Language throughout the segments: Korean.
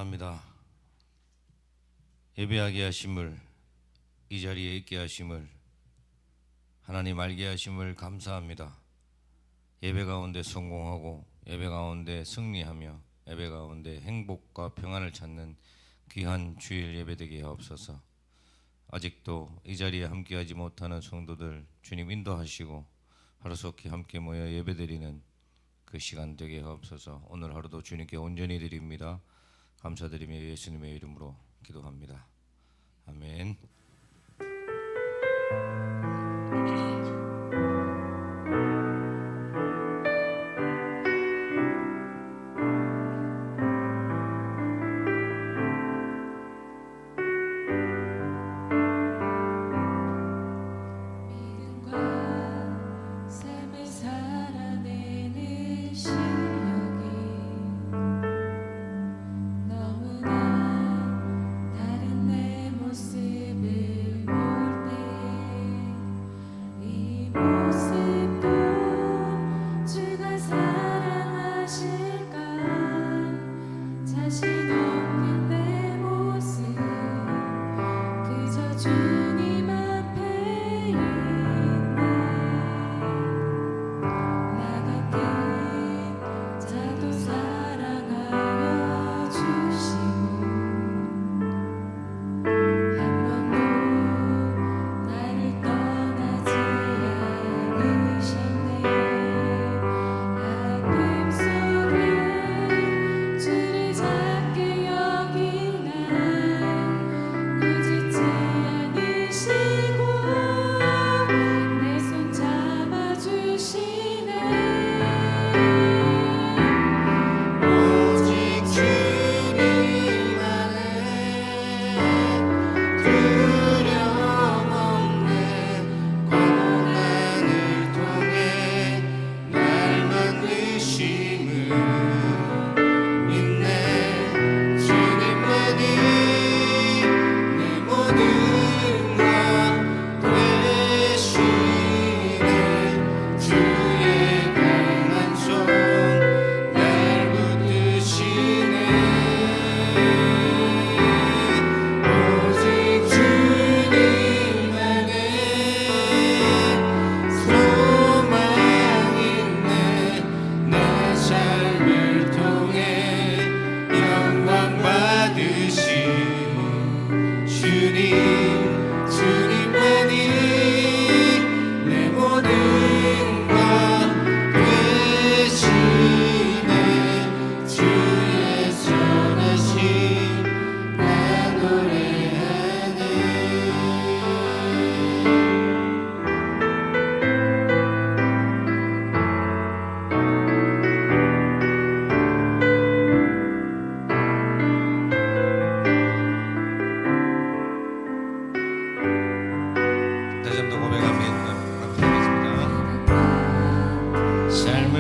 감사합니다. 예배하게 하심을, 이 자리에 있게 하심을, 하나님 알게 하심을 감사합니다. 예배 가운데 성공하고 예배 가운데 승리하며 예배 가운데 행복과 평안을 찾는 귀한 주일 예배되게 하옵소서. 아직도 이 자리에 함께하지 못하는 성도들 주님 인도하시고 하루속히 함께 모여 예배드리는 그 시간 되게 하옵소서. 오늘 하루도 주님께 온전히 드립니다. 감사드리며 예수님의 이름으로 기도합니다. 아멘.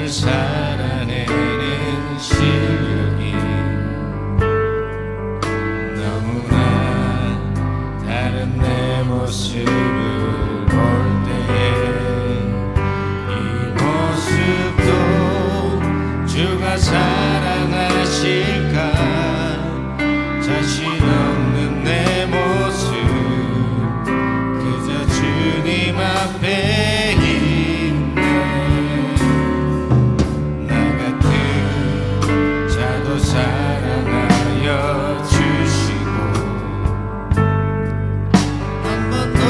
살아내는 실력이 너무나 다른 내 모습을 볼 때에 이 모습도 주가 사랑하실까 자신 없는 내 모습 그저 주님 앞에 사랑하여 주시고 한 번도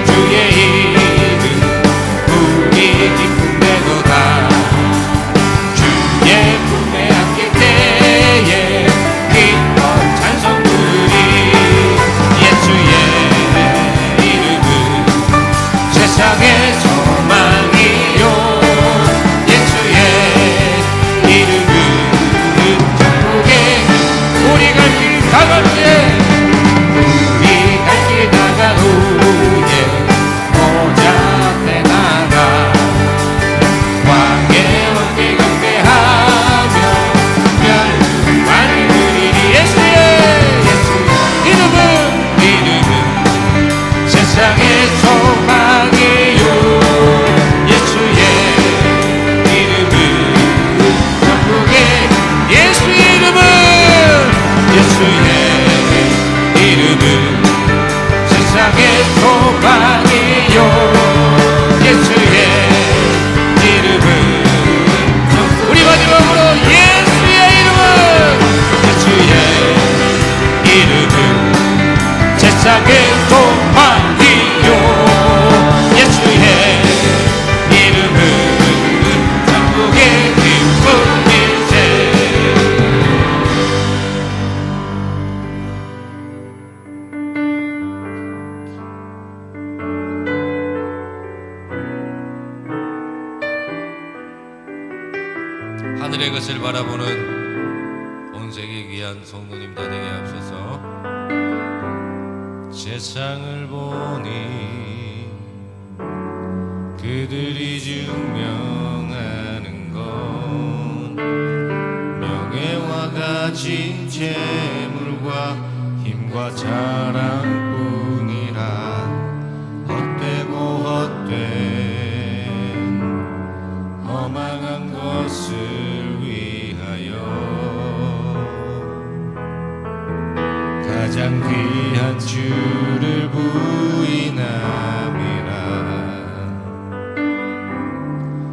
주의 이름 우리 기쁨 되도다. 주의 품에 안길 때에 기뻐 찬송 부르리. 예수의 이름은 세상의 소망이요. 예수의 이름은 천국의 우리 갈 길 다갈 때 우리 갈 길 다간 후에 모자 떼나가 왕의 왕께 경배하며 멸망을 누리리. 예수의 이름은 세상의 소망이요. 예수의 이름은 천국의 예수의 이름은 세상의 소망이요. 예수의 이름은 우리 마지막으로 예수의 이름은 세상의 소망이요. 예수의 이름은 천국의 기쁨일세. 하늘의 것을 바라보는 온 세계 귀한 성도님 다 되게 앞서서 세상을 보니 그들이 증명하는 건 명예와 가진 재물과 힘과 자랑뿐이라. 헛되고 헛된 허망한 것을 위하여 가장 귀한 주를 부인함이라.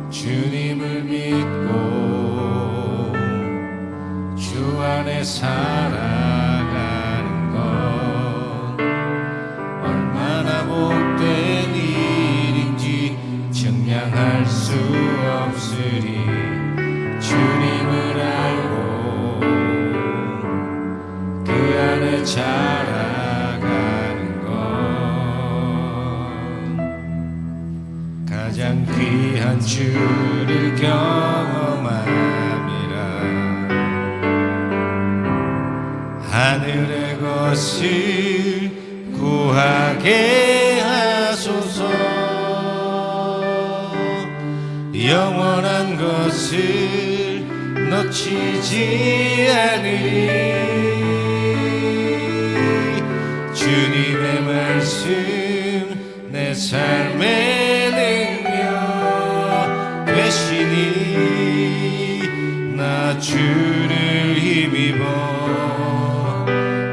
주님을 믿고 주 안에 살아가는 건 얼마나 복된 일인지 증량할 수 없으리. 주님을 알고 그 안에 자라가는 건 가장 귀한 주를 경험함이라. 하늘의 것을 구하게 하소서. 영원한 것을 놓치지 않으리. 주님의 말씀 내 삶의 능력 되시니 나 주를 힘입어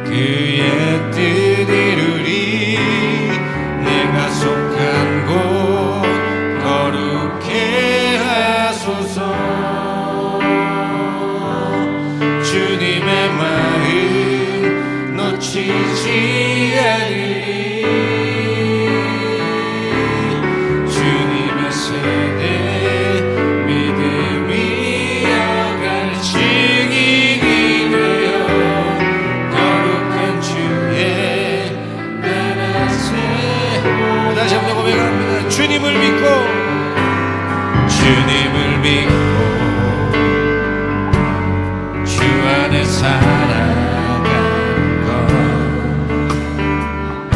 그의 뜻 이루리. 내가 속한 곳 거룩해 하소서. 주님의 마음 놓치지 않으리. 주님의 세대 믿음이 여갈 증인이 되어 거룩한 주의 나라 세워. 다시 한번 고백합니다. 주님을 믿고 주 안에 살아가는 것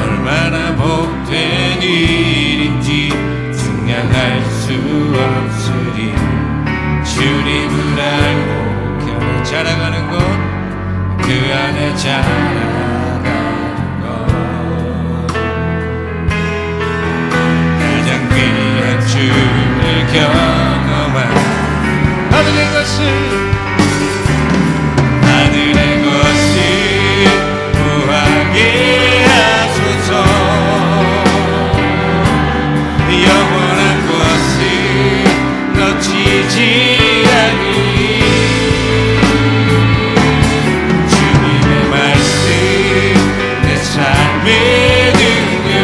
얼마나 복된 일인지 증량할 수 없으리. 주님을 알고 그 안에 자라가는 것 그 안에 자라가는 것 가장 귀한 주를 경험한 하늘의 것을 구하게 하소서. 영원한 것을 놓치지 않으리. 주님의 말씀 내 삶의 능력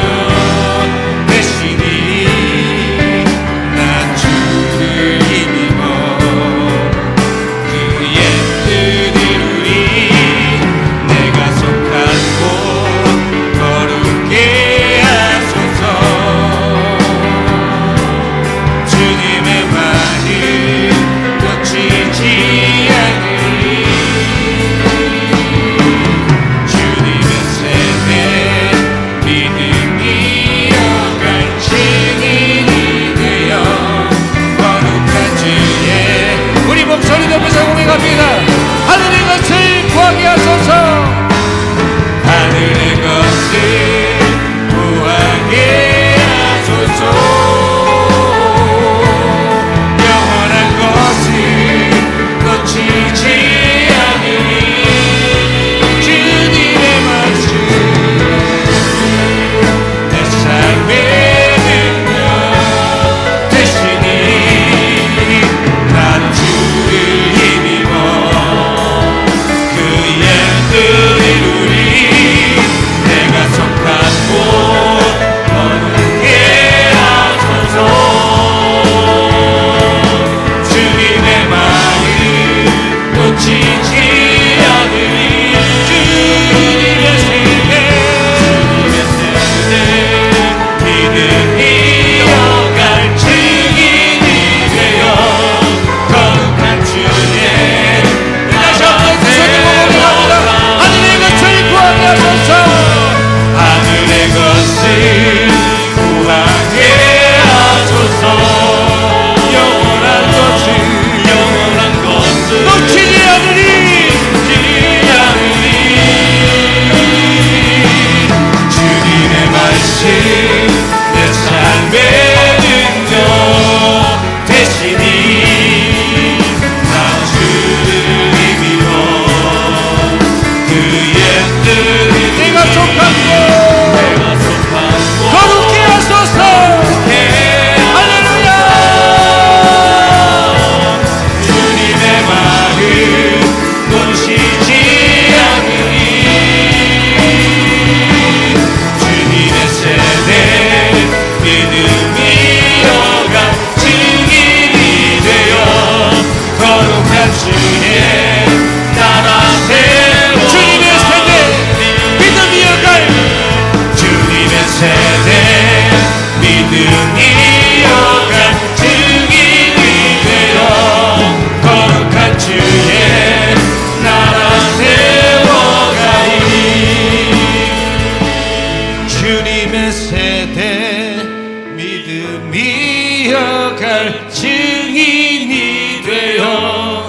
믿음이어갈 증인이 되어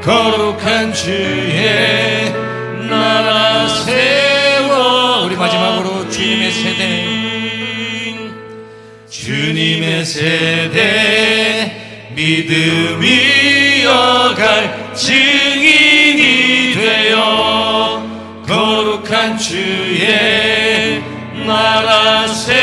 거룩한 주의 나라 세워. 우리 마지막으로 주님의 세대 믿음이어갈 증인이 되어 거룩한 주의 나라 세워가리.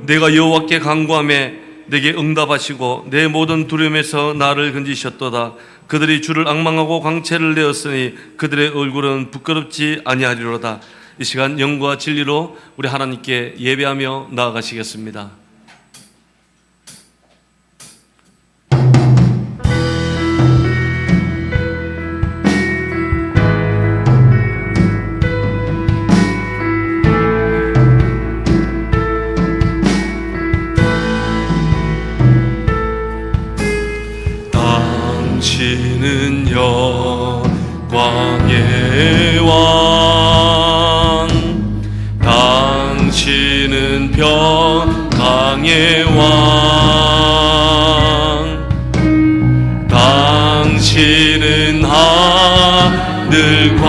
내가 여호와께 간구하매 내게 응답하시고 내 모든 두려움에서 나를 건지셨도다. 그들이 주를 앙망하고 광채를 내었으니 그들의 얼굴은 부끄럽지 아니하리로다. 이 시간 영과 진리로 우리 하나님께 예배하며 나아가시겠습니다. 당신은 영광의 왕, 당신은 평강의 왕, 당신은 하늘과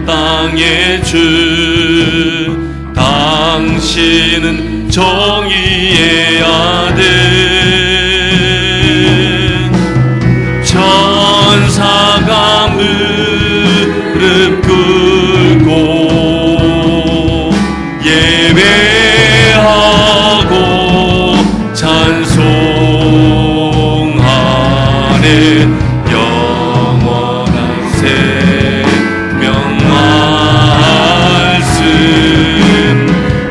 땅의 주, 당신은 정의의 아들. 천사가 무릎 꿇고 예배하고 찬송하네. 영원한 생명 말씀,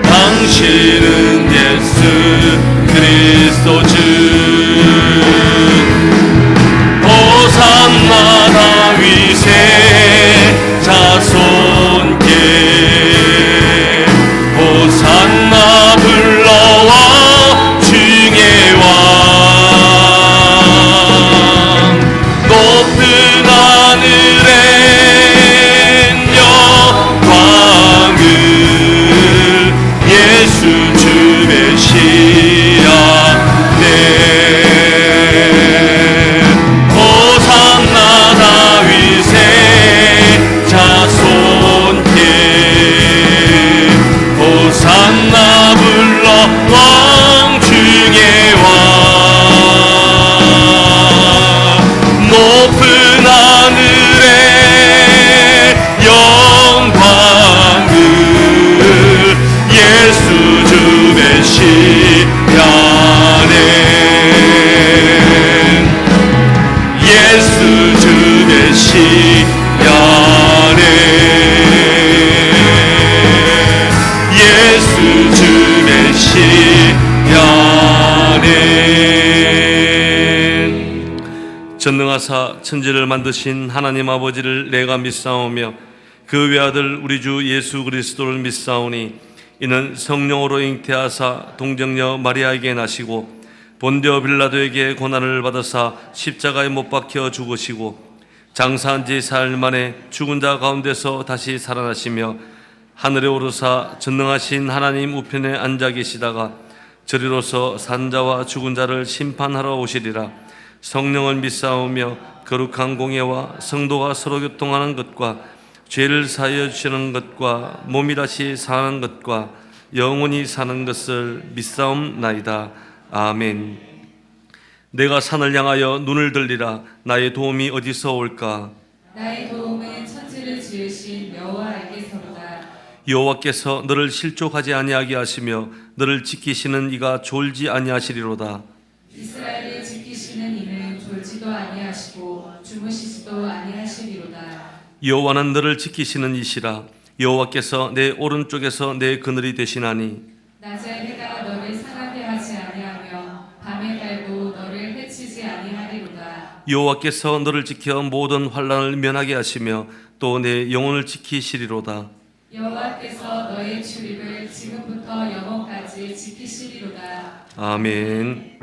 당신은 예수 그리스도 주. 호산나 다윗의 자손께, 호산나 불러와 중의 왕. 높은 하늘엔 영광을 예수 주 메시아네. 호산나 불러 왕 중의 왕. 높은 하늘에 영광을 예수 주 메시아네. 예수 주 메시아네. 예수 주 메시아네. 전능하사 천지를 만드신 하나님 아버지를 내가 믿사오며 그 외아들 우리 주 예수 그리스도를 믿사오니 이는 성령으로 잉태하사 동정녀 마리아에게 나시고 본디오 빌라도에게 고난을 받으사 십자가에 못 박혀 죽으시고 장사한 지 사흘 만에 죽은 자 가운데서 다시 살아나시며 하늘에 오르사 전능하신 하나님 우편에 앉아 계시다가 저리로서 산자와 죽은 자를 심판하러 오시리라. 성령을 믿사오며 거룩한 공예와 성도가 서로 교통하는 것과 죄를 사하여 주시는 것과 몸이 다시 사는 것과 영원히 사는 것을 믿사옵나이다. 아멘. 내가 산을 향하여 눈을 들리라. 나의 도움이 어디서 올까? 나의 도움은 천지를 지으신 여호와에게서로다. 여호와께서 너를 실족하지 아니하게 하시며 너를 지키시는 이가 졸지 아니하시리로다. 이스라엘을 지키시는 이는 졸지도 아니하시고 주무시지도 아니하시리로다. 여호와는 너를 지키시는 이시라. 여호와께서 내 오른쪽에서 내 그늘이 되시나니 낮에 해가 너를 상하게 하지 아니하며 밤의 달도 너를 해치지 아니하리로다. 여호와께서 너를 지켜 모든 환난을 면하게 하시며 또 내 영혼을 지키시리로다. 여호와께서 너의 출입을 지금부터 영원까지 지키시리로다. 아멘.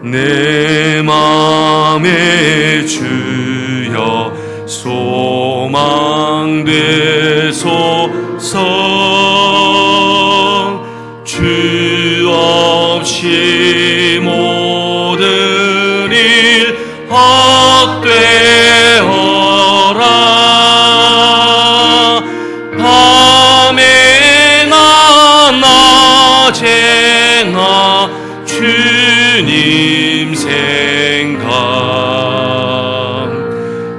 내 맘에 주여 소망 되소서. 주 없이 모든 일 헛되어라. 밤에나 낮에나 주님 생각,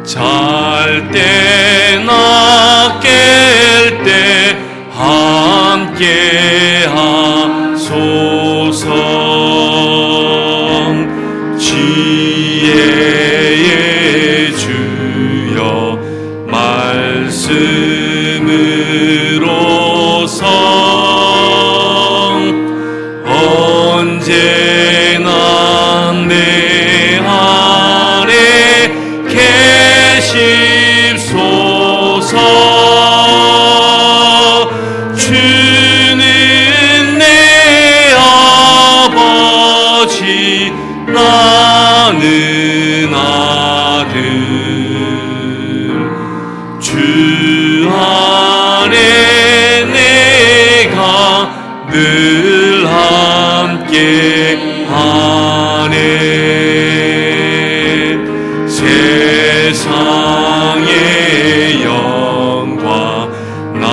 잘 때나 깰 때 함께 하소서. 지혜의 주여 말씀으로서 언제나 내 안에 계십소서. 주는 내 아버지 나는 아들. 주 안에 내가 늘 함께 하네. 세상의 영광 나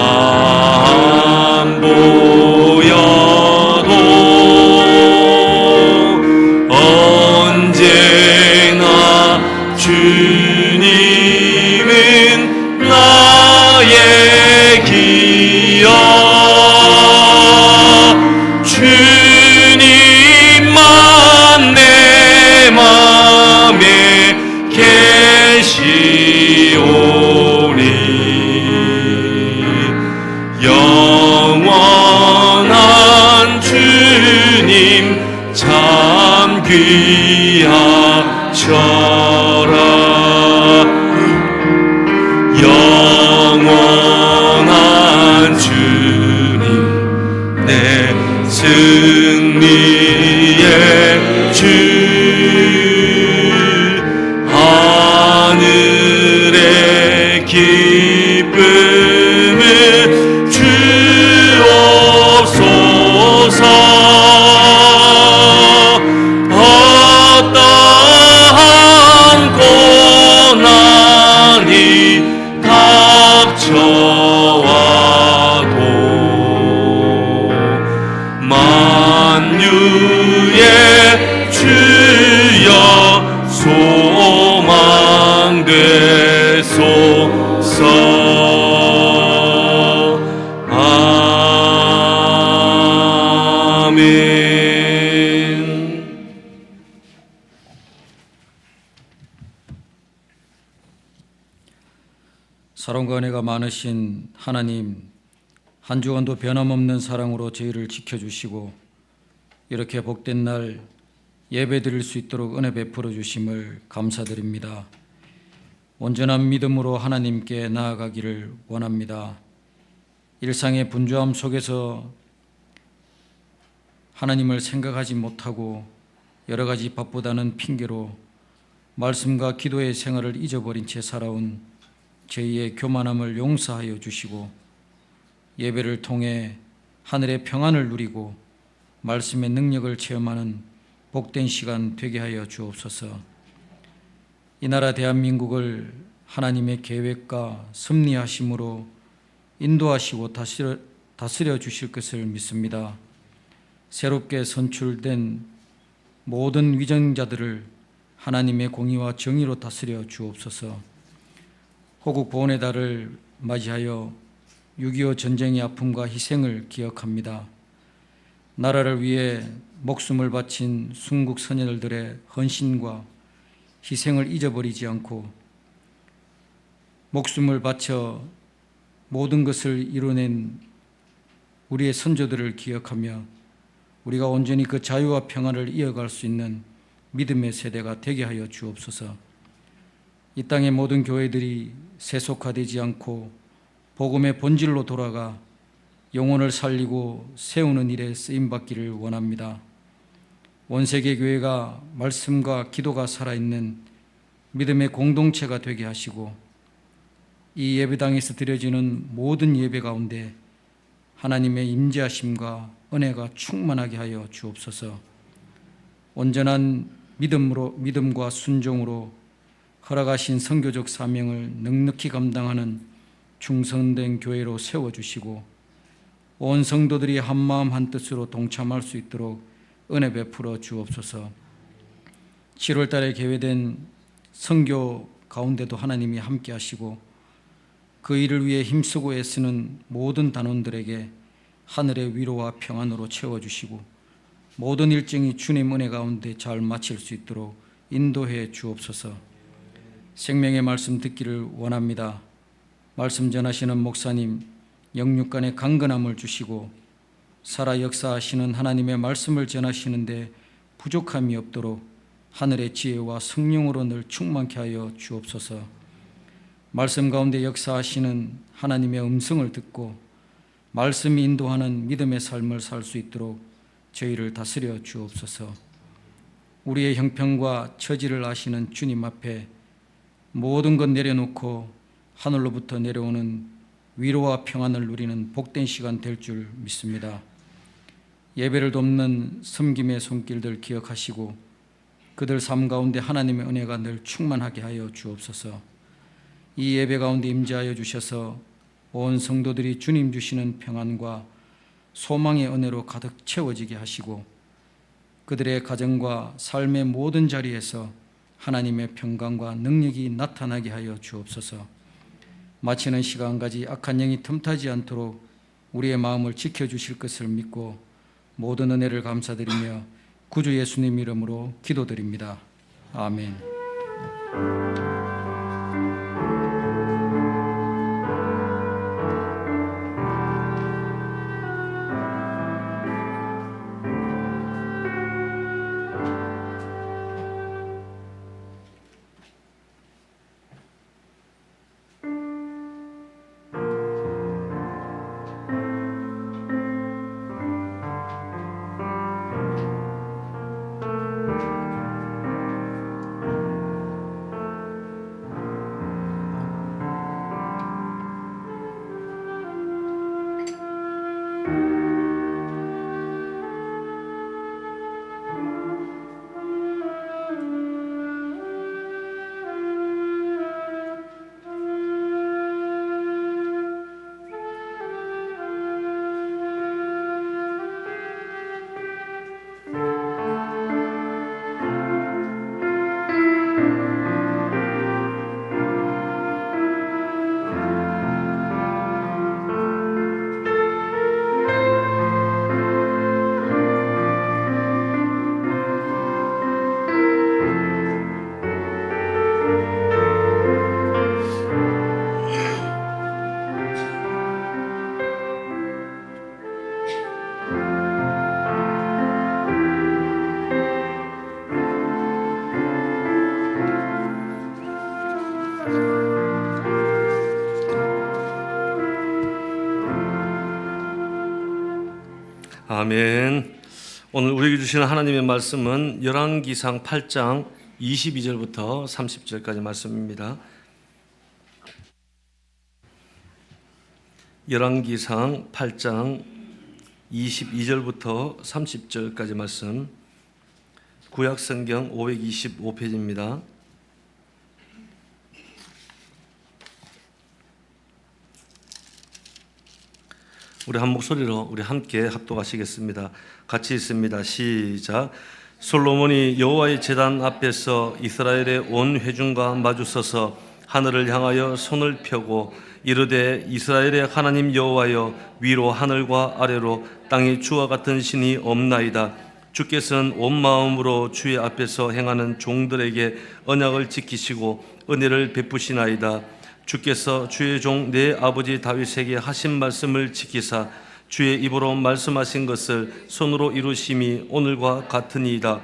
안 보여도 언제나 주님은 나의 기여. 주님만 내 맘에 계시오니 영원한 주님 참 귀하셔라. 영원한 주님 내 승리의 주. 하늘의 기쁨을 주옵소서. 어떠한 고난이 닥쳐와도 만유의 주여 소망 되소서. 아멘. 사랑과 은혜가 많으신 하나님, 한 주간도 변함없는 사랑으로 저희를 지켜주시고 이렇게 복된 날 예배 드릴 수 있도록 은혜 베풀어 주심을 감사드립니다. 온전한 믿음으로 하나님께 나아가기를 원합니다. 일상의 분주함 속에서 하나님을 생각하지 못하고 여러 가지 바쁘다는 핑계로 말씀과 기도의 생활을 잊어버린 채 살아온 저희의 교만함을 용서하여 주시고 예배를 통해 하늘의 평안을 누리고 말씀의 능력을 체험하는 복된 시간 되게 하여 주옵소서. 이 나라 대한민국을 하나님의 계획과 섭리하심으로 인도하시고 다스려 주실 것을 믿습니다. 새롭게 선출된 모든 위정자들을 하나님의 공의와 정의로 다스려 주옵소서. 호국 보훈의 달을 맞이하여 6.25 전쟁의 아픔과 희생을 기억합니다. 나라를 위해 목숨을 바친 순국 선열들의 헌신과 희생을 잊어버리지 않고 목숨을 바쳐 모든 것을 이뤄낸 우리의 선조들을 기억하며 우리가 온전히 그 자유와 평안을 이어갈 수 있는 믿음의 세대가 되게 하여 주옵소서. 이 땅의 모든 교회들이 세속화되지 않고 복음의 본질로 돌아가 영혼을 살리고 세우는 일에 쓰임받기를 원합니다. 온 세계 교회가 말씀과 기도가 살아있는 믿음의 공동체가 되게 하시고 이 예배당에서 드려지는 모든 예배 가운데 하나님의 임재하심과 은혜가 충만하게 하여 주옵소서. 온전한 믿음과 순종으로 허락하신 선교적 사명을 넉넉히 감당하는 충성된 교회로 세워주시고 온 성도들이 한마음 한뜻으로 동참할 수 있도록 은혜 베풀어 주옵소서. 7월 달에 계획된 선교 가운데도 하나님이 함께 하시고 그 일을 위해 힘쓰고 애쓰는 모든 단원들에게 하늘의 위로와 평안으로 채워주시고 모든 일정이 주님 은혜 가운데 잘 마칠 수 있도록 인도해 주옵소서. 생명의 말씀 듣기를 원합니다. 말씀 전하시는 목사님 영육간의 강건함을 주시고 살아 역사하시는 하나님의 말씀을 전하시는데 부족함이 없도록 하늘의 지혜와 성령으로 늘 충만케 하여 주옵소서. 말씀 가운데 역사하시는 하나님의 음성을 듣고 말씀이 인도하는 믿음의 삶을 살 수 있도록 저희를 다스려 주옵소서. 우리의 형편과 처지를 아시는 주님 앞에 모든 것 내려놓고 하늘로부터 내려오는 위로와 평안을 누리는 복된 시간 될 줄 믿습니다. 예배를 돕는 섬김의 손길들 기억하시고 그들 삶 가운데 하나님의 은혜가 늘 충만하게 하여 주옵소서. 이 예배 가운데 임재하여 주셔서 온 성도들이 주님 주시는 평안과 소망의 은혜로 가득 채워지게 하시고 그들의 가정과 삶의 모든 자리에서 하나님의 평강과 능력이 나타나게 하여 주옵소서. 마치는 시간까지 악한 영이 틈타지 않도록 우리의 마음을 지켜주실 것을 믿고 모든 은혜를 감사드리며 구주 예수님 이름으로 기도드립니다. 아멘. 아멘. 오늘 우리에게 주시는 하나님의 말씀은 열왕기상 8장 22절부터 30절까지 말씀입니다. 열왕기상 8장 22절부터 30절까지 말씀, 구약성경 525페이지입니다. 우리 한 목소리로 우리 함께 합독하시겠습니다. 같이 있습니다. 시작. 솔로몬이 여호와의 제단 앞에서 이스라엘의 온 회중과 마주서서 하늘을 향하여 손을 펴고 이르되 이스라엘의 하나님 여호와여, 위로 하늘과 아래로 땅에 주와 같은 신이 없나이다. 주께서는 온 마음으로 주의 앞에서 행하는 종들에게 언약을 지키시고 은혜를 베푸시나이다. 주께서 주의 종 내 아버지 다윗에게 하신 말씀을 지키사 주의 입으로 말씀하신 것을 손으로 이루심이 오늘과 같으니이다.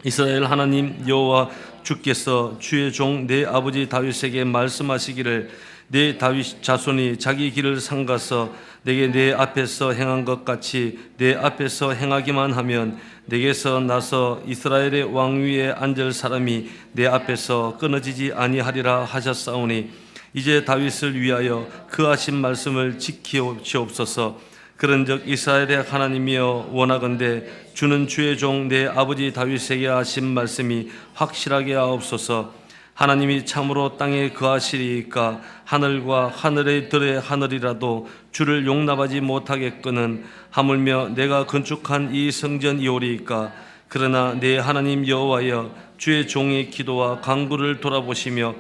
이스라엘 하나님 여호와 주께서 주의 종 내 아버지 다윗에게 말씀하시기를 내 다윗 자손이 자기 길을 삼가서 내게 내 앞에서 행한 것 같이 내 앞에서 행하기만 하면 내게서 나서 이스라엘의 왕위에 앉을 사람이 내 앞에서 끊어지지 아니하리라 하셨사오니 이제 다윗을 위하여 그 하신 말씀을 지키옵소서. 그런즉 이스라엘의 하나님이여 원하건대 주는 주의 종 내 아버지 다윗에게 하신 말씀이 확실하게 하옵소서. 하나님이 참으로 땅에 거하시리이까 하늘과 하늘의 들의 하늘이라도 주를 용납하지 못하겠거는 하물며 내가 건축한 이 성전이오리이까. 그러나 내 하나님 여호와여 주의 종의 기도와 간구를 돌아보시며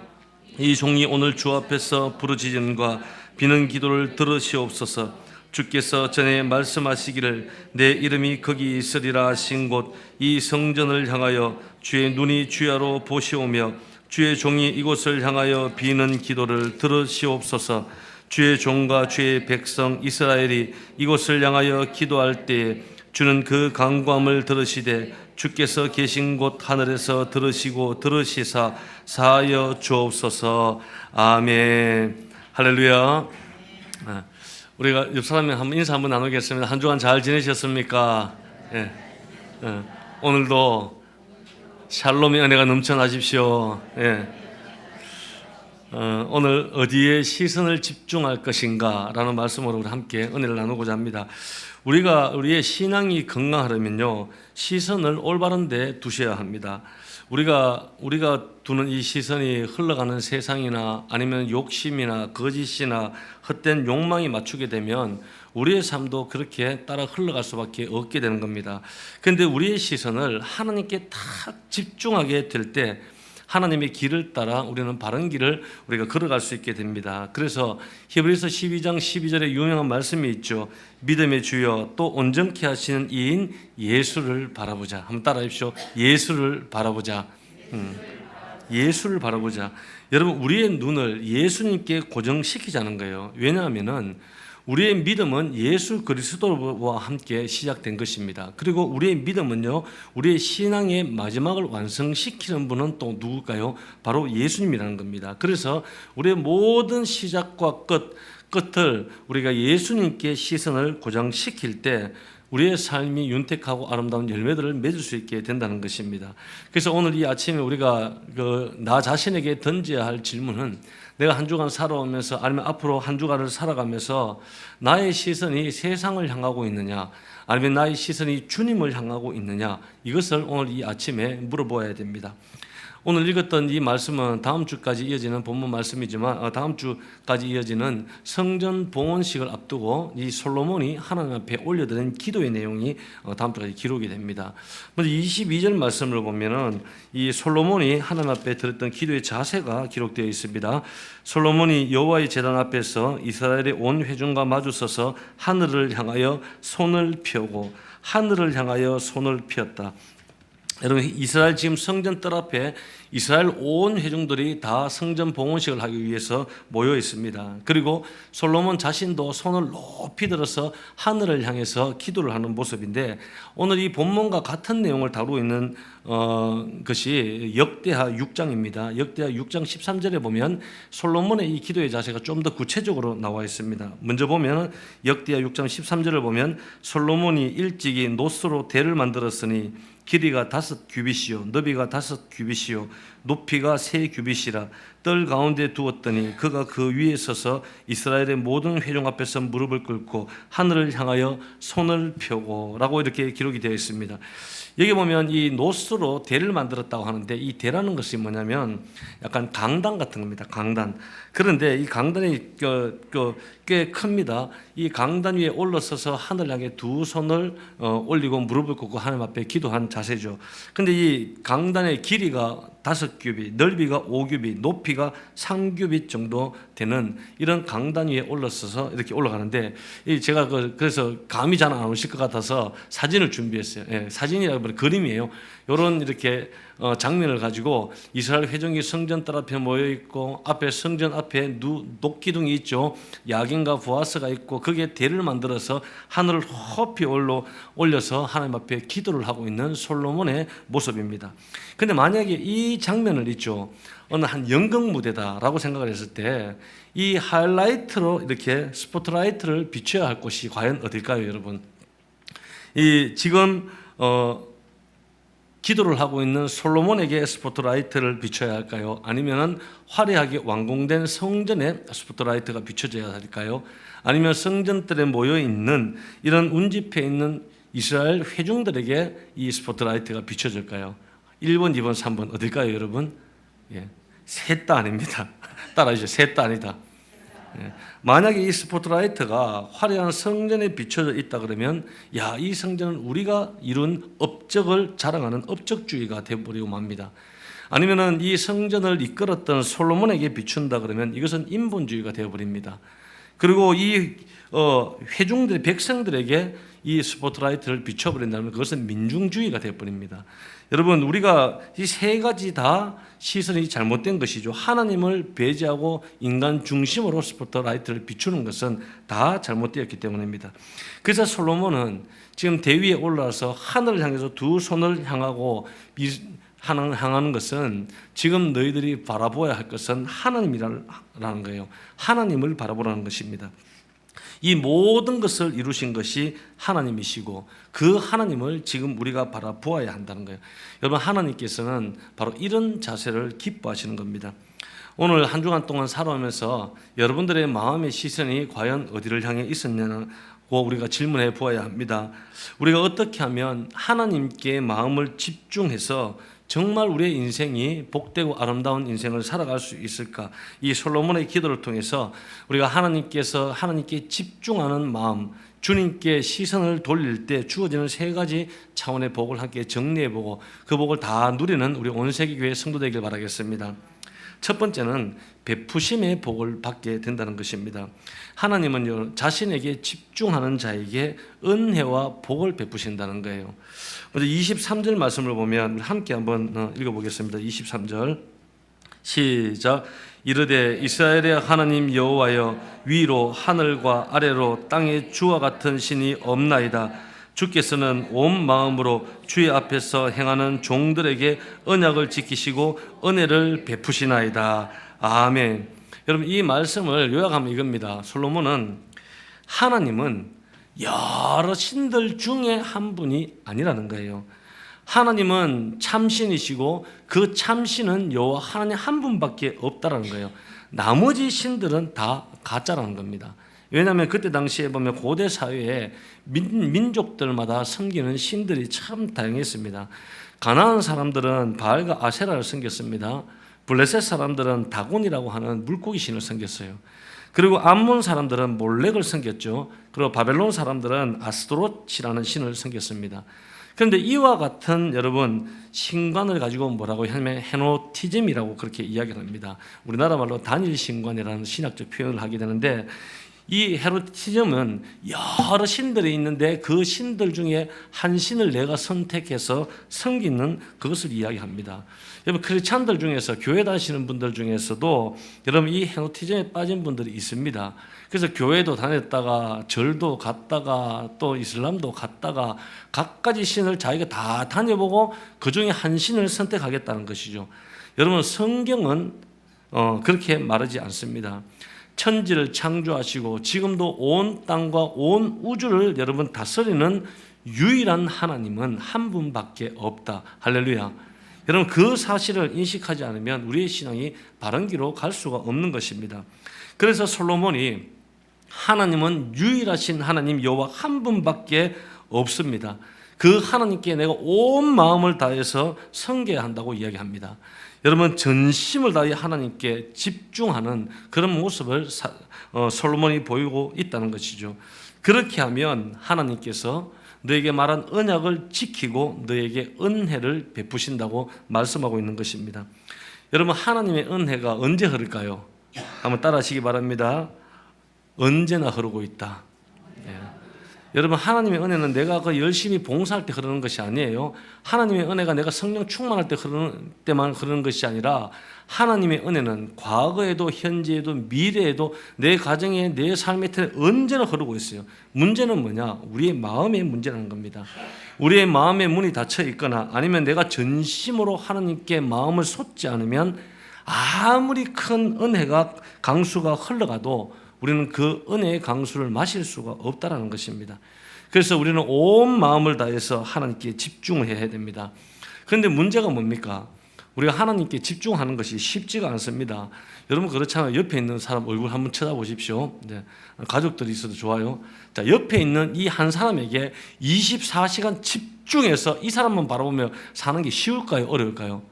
이 종이 오늘 주 앞에서 부르짖음과 비는 기도를 들으시옵소서. 주께서 전에 말씀하시기를 내 이름이 거기 있으리라 하신 곳 이 성전을 향하여 주의 눈이 주야로 보시오며 주의 종이 이곳을 향하여 비는 기도를 들으시옵소서. 주의 종과 주의 백성 이스라엘이 이곳을 향하여 기도할 때에 주는 그 간구함을 들으시되 주께서 계신 곳 하늘에서 들으시고 들으시사 사하여 주옵소서. 아멘. 할렐루야. 우리가 옆 사람에 한번 인사 한번 나누겠습니다. 한 주간 잘 지내셨습니까? 예. 오늘도 샬롬의 은혜가 넘쳐나십시오. 예. 오늘 어디에 시선을 집중할 것인가 라는 말씀으로 우리 함께 은혜를 나누고자 합니다. 우리의 신앙이 건강하려면요, 시선을 올바른 데 두셔야 합니다. 우리가 두는 이 시선이 흘러가는 세상이나 아니면 욕심이나 거짓이나 헛된 욕망이 맞추게 되면 우리의 삶도 그렇게 따라 흘러갈 수밖에 없게 되는 겁니다. 그런데 우리의 시선을 하나님께 딱 집중하게 될 때 하나님의 길을 따라 우리는 바른 길을 우리가 걸어갈 수 있게 됩니다. 그래서 히브리서 12장 12절에 유명한 말씀이 있죠. 믿음의 주여 또 온전케 하시는 이인 예수를 바라보자. 한번 따라하십시오. 예수를 바라보자. 예수를 바라보자. 여러분, 우리의 눈을 예수님께 고정시키자는 거예요. 왜냐하면은 우리의 믿음은 예수 그리스도와 함께 시작된 것입니다. 그리고 우리의 믿음은요, 우리의 신앙의 마지막을 완성시키는 분은 또 누굴까요? 바로 예수님이라는 겁니다. 그래서 우리의 모든 시작과 끝을 우리가 예수님께 시선을 고정시킬 때 우리의 삶이 윤택하고 아름다운 열매들을 맺을 수 있게 된다는 것입니다. 그래서 오늘 이 아침에 우리가 나 자신에게 던져야 할 질문은 내가 한 주간 살아오면서 아니면 앞으로 한 주간을 살아가면서 나의 시선이 세상을 향하고 있느냐 아니면 나의 시선이 주님을 향하고 있느냐, 이것을 오늘 이 아침에 물어보아야 됩니다. 오늘 읽었던 이 말씀은 다음 주까지 이어지는 본문 말씀이지만 다음 주까지 이어지는 성전 봉헌식을 앞두고 이 솔로몬이 하나님 앞에 올려드린 기도의 내용이 다음 주까지 기록이 됩니다. 먼저 22절 말씀을 보면은 이 솔로몬이 하나님 앞에 드렸던 기도의 자세가 기록되어 있습니다. 솔로몬이 여호와의 제단 앞에서 이스라엘의 온 회중과 마주서서 하늘을 향하여 손을 펴고 하늘을 향하여 손을 폈다. 여러분, 이스라엘 지금 성전 뜰 앞에 이스라엘 온 회중들이 다 성전 봉헌식을 하기 위해서 모여 있습니다. 그리고 솔로몬 자신도 손을 높이 들어서 하늘을 향해서 기도를 하는 모습인데, 오늘 이 본문과 같은 내용을 다루고 있는 것이 역대하 6장입니다. 역대하 6장 13절에 보면 솔로몬의 이 기도의 자세가 좀 더 구체적으로 나와 있습니다. 먼저 보면 역대하 6장 13절을 보면 솔로몬이 일찍이 노스로 대를 만들었으니 길이가 5규빗이요 너비가 5규빗이요 높이가 3규빗이라 뜰 가운데 두었더니 그가 그 위에 서서 이스라엘의 모든 회중 앞에서 무릎을 꿇고 하늘을 향하여 손을 펴고 라고 이렇게 기록이 되어 있습니다. 여기 보면 이 노스로 대를 만들었다고 하는데, 이 대라는 것이 뭐냐면 약간 강단 같은 겁니다. 강단. 그런데 이 강단이 꽤 큽니다. 이 강단 위에 올라서서 하늘 향해 두 손을 올리고 무릎을 꿇고 하나님 앞에 기도한 자세죠. 근데 이 강단의 길이가 5규빗, 넓이가 5규빗, 높이가 3규빗 정도 되는 이런 강단 위에 올라서서 이렇게 올라가는데, 제가 그래서 감이 잘 안 오실 것 같아서 사진을 준비했어요. 예, 사진이라고 하면 그림이에요. 이런 이렇게 장면을 가지고 이스라엘 회중이 성전 뜰 앞에 모여 있고, 앞에 성전 앞에 녹기둥이 있죠. 야긴과 보아스가 있고, 거기에 대를 만들어서 하늘을 높이 올려서 하나님 앞에 기도를 하고 있는 솔로몬의 모습입니다. 근데 만약에 이 장면을 있죠, 어느 한 연극 무대다라고 생각을 했을 때 이 하이라이트로 이렇게 스포트라이트를 비춰야 할 곳이 과연 어딜까요, 여러분? 이 지금 기도를 하고 있는 솔로몬에게 스포트라이트를 비춰야 할까요? 아니면 화려하게 완공된 성전에 스포트라이트가 비춰져야 할까요? 아니면 성전들에 모여 있는 이런 운집해 있는 이스라엘 회중들에게 이 스포트라이트가 비춰질까요? 1번, 2번, 3번 어딜까요, 여러분? 예, 셋 다 아닙니다. 따라하시죠. 셋 다 아니다. 예. 만약에 이 스포트라이트가 화려한 성전에 비춰져 있다 그러면 야, 이 성전은 우리가 이룬 업적을 자랑하는 업적주의가 되어버리고 맙니다. 아니면은 이 성전을 이끌었던 솔로몬에게 비춘다 그러면 이것은 인본주의가 되어버립니다. 그리고 이 회중들, 백성들에게 이 스포트라이트를 비춰버린다면 그것은 민중주의가 되어버립니다. 여러분, 우리가 이 세 가지 다 시선이 잘못된 것이죠. 하나님을 배제하고 인간 중심으로 스포트라이트를 비추는 것은 다 잘못되었기 때문입니다. 그래서 솔로몬은 지금 대위에 올라와서 하늘을 향해서 두 손을 향하고 향하는 것은 지금 너희들이 바라보아야 할 것은 하나님이라는 거예요. 하나님을 바라보라는 것입니다. 이 모든 것을 이루신 것이 하나님이시고 그 하나님을 지금 우리가 바라보아야 한다는 거예요. 여러분, 하나님께서는 바로 이런 자세를 기뻐하시는 겁니다. 오늘 한 주간 동안 살아오면서 여러분들의 마음의 시선이 과연 어디를 향해 있었냐고 우리가 질문해 보아야 합니다. 우리가 어떻게 하면 하나님께 마음을 집중해서 정말 우리의 인생이 복되고 아름다운 인생을 살아갈 수 있을까? 이 솔로몬의 기도를 통해서 우리가 하나님께 집중하는 마음, 주님께 시선을 돌릴 때 주어지는 세 가지 차원의 복을 함께 정리해보고 그 복을 다 누리는 우리 온세기교회 성도 되길 바라겠습니다. 첫 번째는 베푸심의 복을 받게 된다는 것입니다. 하나님은 자신에게 집중하는 자에게 은혜와 복을 베푸신다는 거예요. 먼저 23절 말씀을 보면 함께 한번 읽어보겠습니다. 23절 시작. 이르되 이스라엘의 하나님 여호와여, 위로 하늘과 아래로 땅에 주와 같은 신이 없나이다. 주께서는 온 마음으로 주의 앞에서 행하는 종들에게 언약을 지키시고 은혜를 베푸시나이다. 아멘. 여러분, 이 말씀을 요약하면 이겁니다. 솔로몬은 하나님은 여러 신들 중에 한 분이 아니라는 거예요. 하나님은 참신이시고 그 참신은 여호와 하나님 한 분밖에 없다라는 거예요. 나머지 신들은 다 가짜라는 겁니다. 왜냐하면 그때 당시에 보면 고대 사회에 민족들마다 섬기는 신들이 참 다양했습니다. 가나안 사람들은 바알과 아세라를 섬겼습니다. 블레셋 사람들은 다곤이라고 하는 물고기 신을 섬겼어요. 그리고 암몬 사람들은 몰렉을 섬겼죠. 그리고 바벨론 사람들은 아스토롯이라는 신을 섬겼습니다. 그런데 이와 같은 여러분 신관을 가지고 뭐라고 하면 헤노티즘이라고 그렇게 이야기를 합니다. 우리나라 말로 단일 신관이라는 신학적 표현을 하게 되는데, 이 헤노티즘은 여러 신들이 있는데 그 신들 중에 한 신을 내가 선택해서 섬기는 그것을 이야기합니다. 여러분, 크리스찬들 중에서 교회 다니시는 분들 중에서도 여러분 이 헤노티즘에 빠진 분들이 있습니다. 그래서 교회도 다녔다가 절도 갔다가 또 이슬람도 갔다가 각가지 신을 자기가 다 다녀보고 그 중에 한 신을 선택하겠다는 것이죠. 여러분, 성경은 그렇게 말하지 않습니다. 천지를 창조하시고 지금도 온 땅과 온 우주를 여러분 다스리는 유일한 하나님은 한 분밖에 없다. 할렐루야. 여러분, 그 사실을 인식하지 않으면 우리의 신앙이 바른 길로 갈 수가 없는 것입니다. 그래서 솔로몬이 하나님은 유일하신 하나님 여호와 한 분밖에 없습니다. 그 하나님께 내가 온 마음을 다해서 섬겨야 한다고 이야기합니다. 여러분, 전심을 다해 하나님께 집중하는 그런 모습을 솔로몬이 보이고 있다는 것이죠. 그렇게 하면 하나님께서 너에게 말한 언약을 지키고 너에게 은혜를 베푸신다고 말씀하고 있는 것입니다. 여러분, 하나님의 은혜가 언제 흐를까요? 한번 따라하시기 바랍니다. 언제나 흐르고 있다. 네. 여러분, 하나님의 은혜는 내가 열심히 봉사할 때 흐르는 것이 아니에요. 하나님의 은혜가 내가 성령 충만할 때 흐르는 때만 흐르는 것이 아니라 하나님의 은혜는 과거에도 현재에도 미래에도 내 가정에 내 삶의 틀에 언제나 흐르고 있어요. 문제는 뭐냐? 우리의 마음의 문제라는 겁니다. 우리의 마음의 문이 닫혀 있거나 아니면 내가 전심으로 하나님께 마음을 쏟지 않으면 아무리 큰 은혜가 강수가 흘러가도 우리는 그 은혜의 강수를 마실 수가 없다는 것입니다. 그래서 우리는 온 마음을 다해서 하나님께 집중을 해야 됩니다. 그런데 문제가 뭡니까? 우리가 하나님께 집중하는 것이 쉽지가 않습니다. 여러분 그렇잖아요. 옆에 있는 사람 얼굴 한번 쳐다보십시오. 네. 가족들이 있어도 좋아요. 자, 옆에 있는 이 한 사람에게 24시간 집중해서 이 사람만 바라보며 사는 게 쉬울까요? 어려울까요?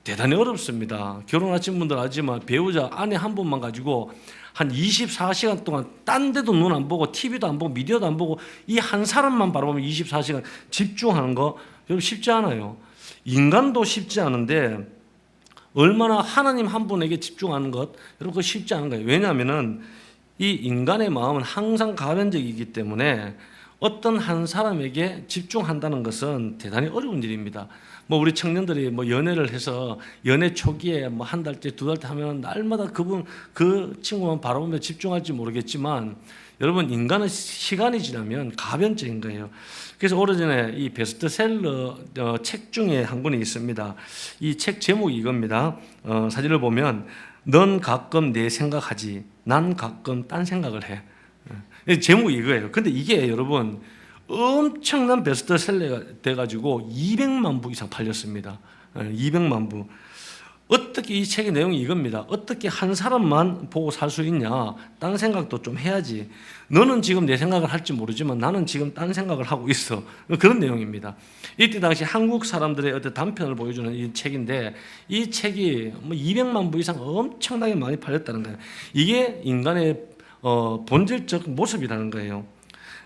대단히 어렵습니다. 결혼하신 분들 알지만 배우자 아내 한 분만 가지고 한 24시간 동안 딴 데도 눈 안 보고 TV도 안 보고 미디어도 안 보고 이 한 사람만 바라보면 24시간 집중하는 거 여러분 쉽지 않아요. 인간도 쉽지 않은데 얼마나 하나님 한 분에게 집중하는 것 여러분 그거 쉽지 않은 거예요. 왜냐하면은 이 인간의 마음은 항상 가변적이기 때문에 어떤 한 사람에게 집중한다는 것은 대단히 어려운 일입니다. 뭐 우리 청년들이 뭐 연애를 해서 연애 초기에 뭐 한 달째 두 달째 하면 날마다 그 친구만 바라보며 집중할지 모르겠지만 여러분 인간은 시간이 지나면 가변적인 거예요. 그래서 오래전에 이 베스트셀러 책 중에 한 권이 있습니다. 이 책 제목이 이겁니다. 사진을 보면 넌 가끔 내 생각하지 난 가끔 딴 생각을 해. 제목이 이거예요. 근데 이게 여러분 엄청난 베스트셀러가 돼가지고 200만 부 이상 팔렸습니다. 200만 부. 어떻게 이 책의 내용이 이겁니다. 어떻게 한 사람만 보고 살 수 있냐. 딴 생각도 좀 해야지. 너는 지금 내 생각을 할지 모르지만 나는 지금 딴 생각을 하고 있어. 그런 내용입니다. 이때 당시 한국 사람들의 어떤 단편을 보여주는 이 책인데 이 책이 뭐 200만 부 이상 엄청나게 많이 팔렸다는 거예요. 이게 인간의 본질적 모습이라는 거예요.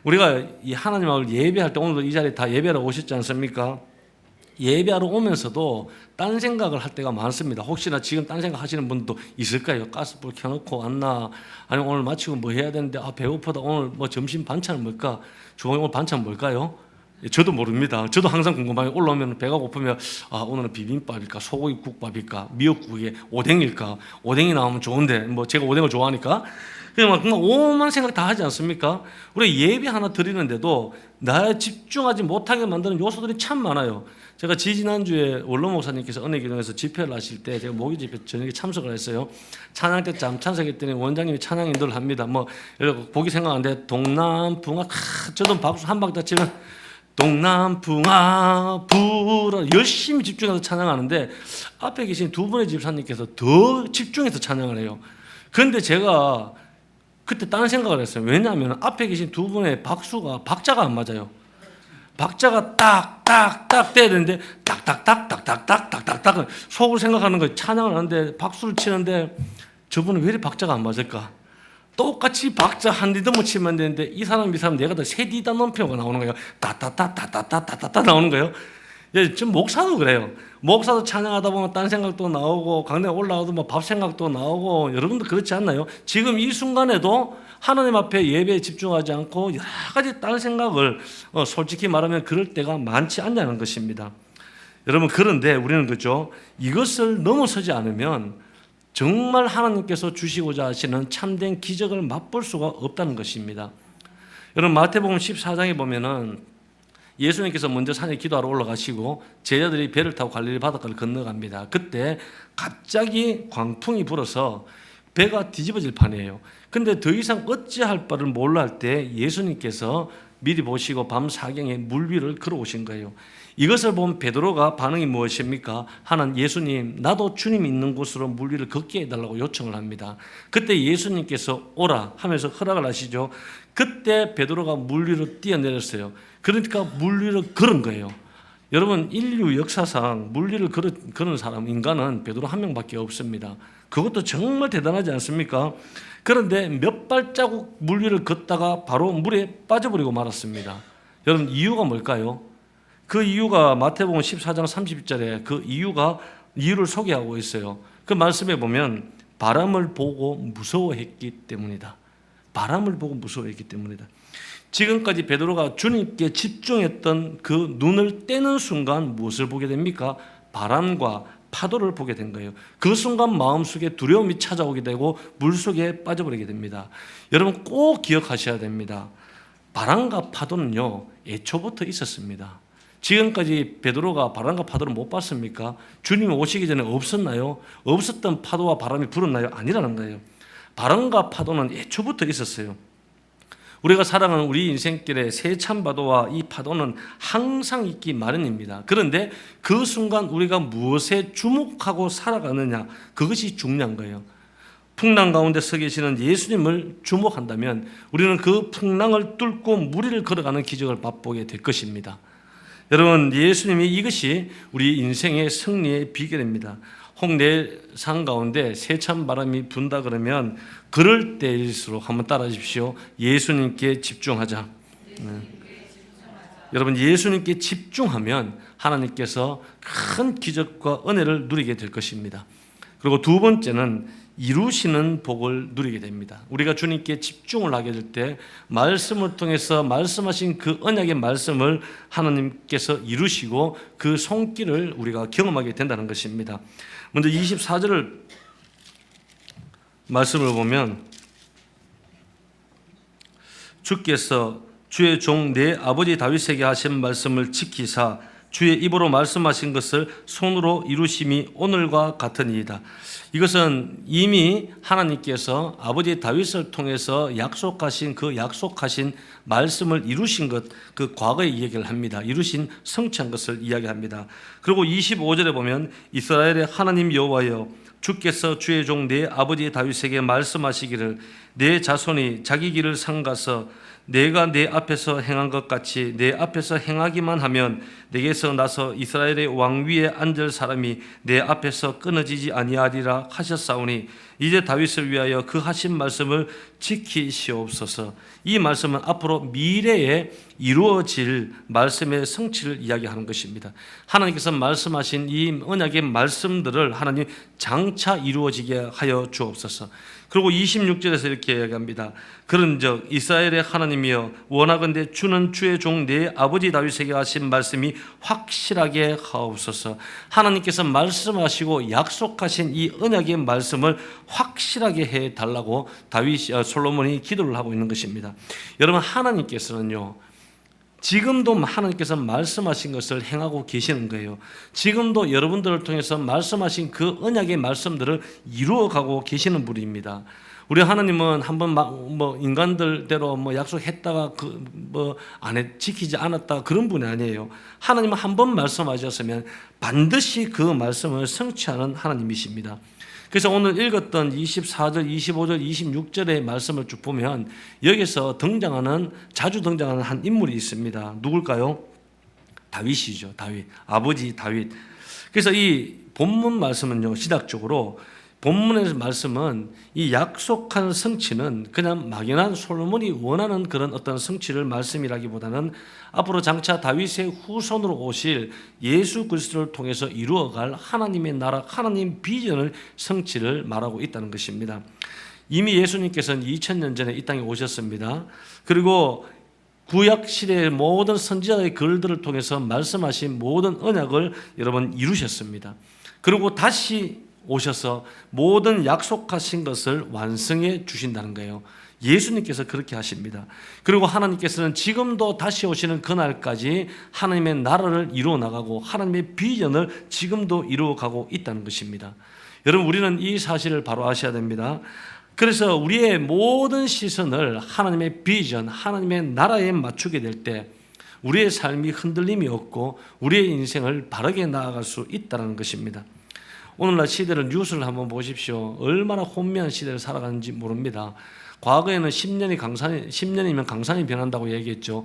우리가 이 하나님 앞을 예배할 때 오늘도 이 자리에 다 예배하러 오셨지 않습니까? 예배하러 오면서도 딴 생각을 할 때가 많습니다. 혹시나 지금 딴 생각 하시는 분도 있을까요? 가스불 켜놓고 왔나? 아니면 오늘 마치고 뭐 해야 되는데 배고프다. 오늘 뭐 점심 반찬은 뭘까? 주방에 오늘 반찬 뭘까요? 저도 모릅니다. 저도 항상 궁금해요. 올라오면 배가 고프면 오늘은 비빔밥일까? 소고기 국밥일까? 미역국에 오뎅일까? 오뎅이 나오면 좋은데 뭐 제가 오뎅을 좋아하니까 그냥 막 오만 생각 다 하지 않습니까? 우리 예배 하나 드리는데도 나에 집중하지 못하게 만드는 요소들이 참 많아요. 제가 지난주에 원로 목사님께서 은혜기도에서 집회를 하실 때 제가 모기 집회 저녁에 참석을 했어요. 찬양 때 참석했더니 원장님이 찬양 인도를 합니다. 뭐 보기 생각하는데 동남풍아 저도 박수 한 박자 치면 동남풍아 불어 열심히 집중해서 찬양하는데 앞에 계신 두 분의 집사님께서 더 집중해서 찬양을 해요. 그런데 제가 그때 다른 생각을 했어요. 왜냐하면 앞에 계신 두 분의 박자가 안 맞아요. 박자가 딱딱딱 떼야 되는데 딱딱딱 속으로 생각하는 거예요. 찬양을 하는데 박수를 치는데 저분은 왜 이렇게 박자가 안 맞을까? 똑같이 박자 한 리듬을 치면 되는데 이 사람 내가 더 세 디다 넘표가 나오는 거예요. 따따따따따따따따 나오는 거예요. 예, 지금 목사도 그래요. 목사도 찬양하다 보면 딴 생각도 나오고 강단에 올라가도 뭐 밥 생각도 나오고 여러분도 그렇지 않나요? 지금 이 순간에도 하나님 앞에 예배에 집중하지 않고 여러 가지 딴 생각을 솔직히 말하면 그럴 때가 많지 않냐는 것입니다. 여러분 그런데 우리는 그죠? 이것을 넘어서지 않으면 정말 하나님께서 주시고자 하시는 참된 기적을 맛볼 수가 없다는 것입니다. 여러분 마태복음 14장에 보면은 예수님께서 먼저 산에 기도하러 올라가시고 제자들이 배를 타고 갈릴리 바닷가를 건너갑니다. 그때 갑자기 광풍이 불어서 배가 뒤집어질 판이에요. 근데 더 이상 어찌할 바를 몰라 할 때 예수님께서 미리 보시고 밤 사경에 물 위를 걸어오신 거예요. 이것을 본 베드로가 반응이 무엇입니까? 하나님 예수님 나도 주님 있는 곳으로 물 위를 걷게 해달라고 요청을 합니다. 그때 예수님께서 오라 하면서 허락을 하시죠. 그때 베드로가 물 위로 뛰어내렸어요. 그러니까 물 위로 걸은 거예요. 여러분 인류 역사상 물 위를 걸은 사람 인간은 베드로 한 명밖에 없습니다. 그것도 정말 대단하지 않습니까? 그런데 몇 발자국 물 위를 걷다가 바로 물에 빠져버리고 말았습니다. 여러분 이유가 뭘까요? 그 이유가 마태복음 14장 30절에 그 이유를 소개하고 있어요. 그 말씀에 보면 바람을 보고 무서워했기 때문이다. 바람을 보고 무서워했기 때문이다. 지금까지 베드로가 주님께 집중했던 그 눈을 떼는 순간 무엇을 보게 됩니까? 바람과 파도를 보게 된 거예요. 그 순간 마음속에 두려움이 찾아오게 되고 물속에 빠져버리게 됩니다. 여러분 꼭 기억하셔야 됩니다. 바람과 파도는요 애초부터 있었습니다. 지금까지 베드로가 바람과 파도를 못 봤습니까? 주님이 오시기 전에 없었나요? 없었던 파도와 바람이 불었나요? 아니라는 거예요. 바람과 파도는 애초부터 있었어요. 우리가 살아가는 우리 인생길에 세찬 파도와 이 파도는 항상 있기 마련입니다. 그런데 그 순간 우리가 무엇에 주목하고 살아가느냐, 그것이 중요한 거예요. 풍랑 가운데 서 계시는 예수님을 주목한다면 우리는 그 풍랑을 뚫고 물 위를 걸어가는 기적을 맛보게 될 것입니다. 여러분, 예수님이 이것이 우리 인생의 승리의 비결입니다. 홍대산 가운데 세찬 바람이 분다 그러면 그럴 때일수록 한번 따라해 주십시오. 예수님께 집중하자. 여러분, 예수님께 집중하면 하나님께서 큰 기적과 은혜를 누리게 될 것입니다. 그리고 두 번째는 이루시는 복을 누리게 됩니다. 우리가 주님께 집중을 하게 될 때 말씀을 통해서 말씀하신 그 언약의 말씀을 하나님께서 이루시고 그 손길을 우리가 경험하게 된다는 것입니다. 먼저 24절을 말씀을 보면 주께서 주의 종 내 아버지 다윗에게 하신 말씀을 지키사 주의 입으로 말씀하신 것을 손으로 이루심이 오늘과 같으니이다. 이것은 이미 하나님께서 아버지 다윗을 통해서 약속하신 그 약속하신 말씀을 이루신 것, 그 과거의 이야기를 합니다. 이루신 성취한 것을 이야기합니다. 그리고 25절에 보면 이스라엘의 하나님 여호와여 주께서 주의 종 내 아버지 다윗에게 말씀하시기를 내 자손이 자기 길을 삼가서 내가 내 앞에서 행한 것 같이 내 앞에서 행하기만 하면 내게서 나서 이스라엘의 왕 위에 앉을 사람이 내 앞에서 끊어지지 아니하리라 하셨사오니 이제 다윗을 위하여 그 하신 말씀을 지키시옵소서. 이 말씀은 앞으로 미래에 이루어질 말씀의 성취를 이야기하는 것입니다. 하나님께서 말씀하신 이 언약의 말씀들을 하나님 장차 이루어지게 하여 주옵소서. 그리고 26절에서 이렇게 이야기합니다. 그런즉 이스라엘의 하나님이여 원하건대 주는 주의 종 내 아버지 다윗에게 하신 말씀이 확실하게 하옵소서. 하나님께서 말씀하시고 약속하신 이 언약의 말씀을 확실하게 해달라고 솔로몬이 기도를 하고 있는 것입니다. 여러분, 하나님께서는요 지금도 하나님께서 말씀하신 것을 행하고 계시는 거예요. 지금도 여러분들을 통해서 말씀하신 그 언약의 말씀들을 이루어가고 계시는 분입니다. 우리 하나님은 한번 인간들대로 약속했다가 지키지 않았다 그런 분이 아니에요. 하나님은 한번 말씀하셨으면 반드시 그 말씀을 성취하는 하나님이십니다. 그래서 오늘 읽었던 24절, 25절, 26절의 말씀을 쭉 보면 여기서 자주 등장하는 한 인물이 있습니다. 누굴까요? 다윗이죠. 다윗. 아버지 다윗. 그래서 이 본문 말씀은요, 시작적으로 본문의 말씀은 이 약속한 성취는 그냥 막연한 솔로몬이 원하는 그런 어떤 성취를 말씀이라기보다는 앞으로 장차 다윗의 후손으로 오실 예수 그리스도를 통해서 이루어갈 하나님의 나라, 하나님 비전을 성취를 말하고 있다는 것입니다. 이미 예수님께서는 2000년 전에 이 땅에 오셨습니다. 그리고 구약 시대의 모든 선지자의 글들을 통해서 말씀하신 모든 언약을 여러분 이루셨습니다. 그리고 다시 오셔서 모든 약속하신 것을 완성해 주신다는 거예요. 예수님께서 그렇게 하십니다. 그리고 하나님께서는 지금도 다시 오시는 그날까지 하나님의 나라를 이루어 나가고 하나님의 비전을 지금도 이루어가고 있다는 것입니다. 여러분, 우리는 이 사실을 바로 아셔야 됩니다. 그래서 우리의 모든 시선을 하나님의 비전, 하나님의 나라에 맞추게 될 때 우리의 삶이 흔들림이 없고 우리의 인생을 바르게 나아갈 수 있다는 것입니다. 오늘날 시대를 뉴스를 한번 보십시오. 얼마나 혼미한 시대를 살아가는지 모릅니다. 과거에는 10년이면 강산이 변한다고 얘기했죠.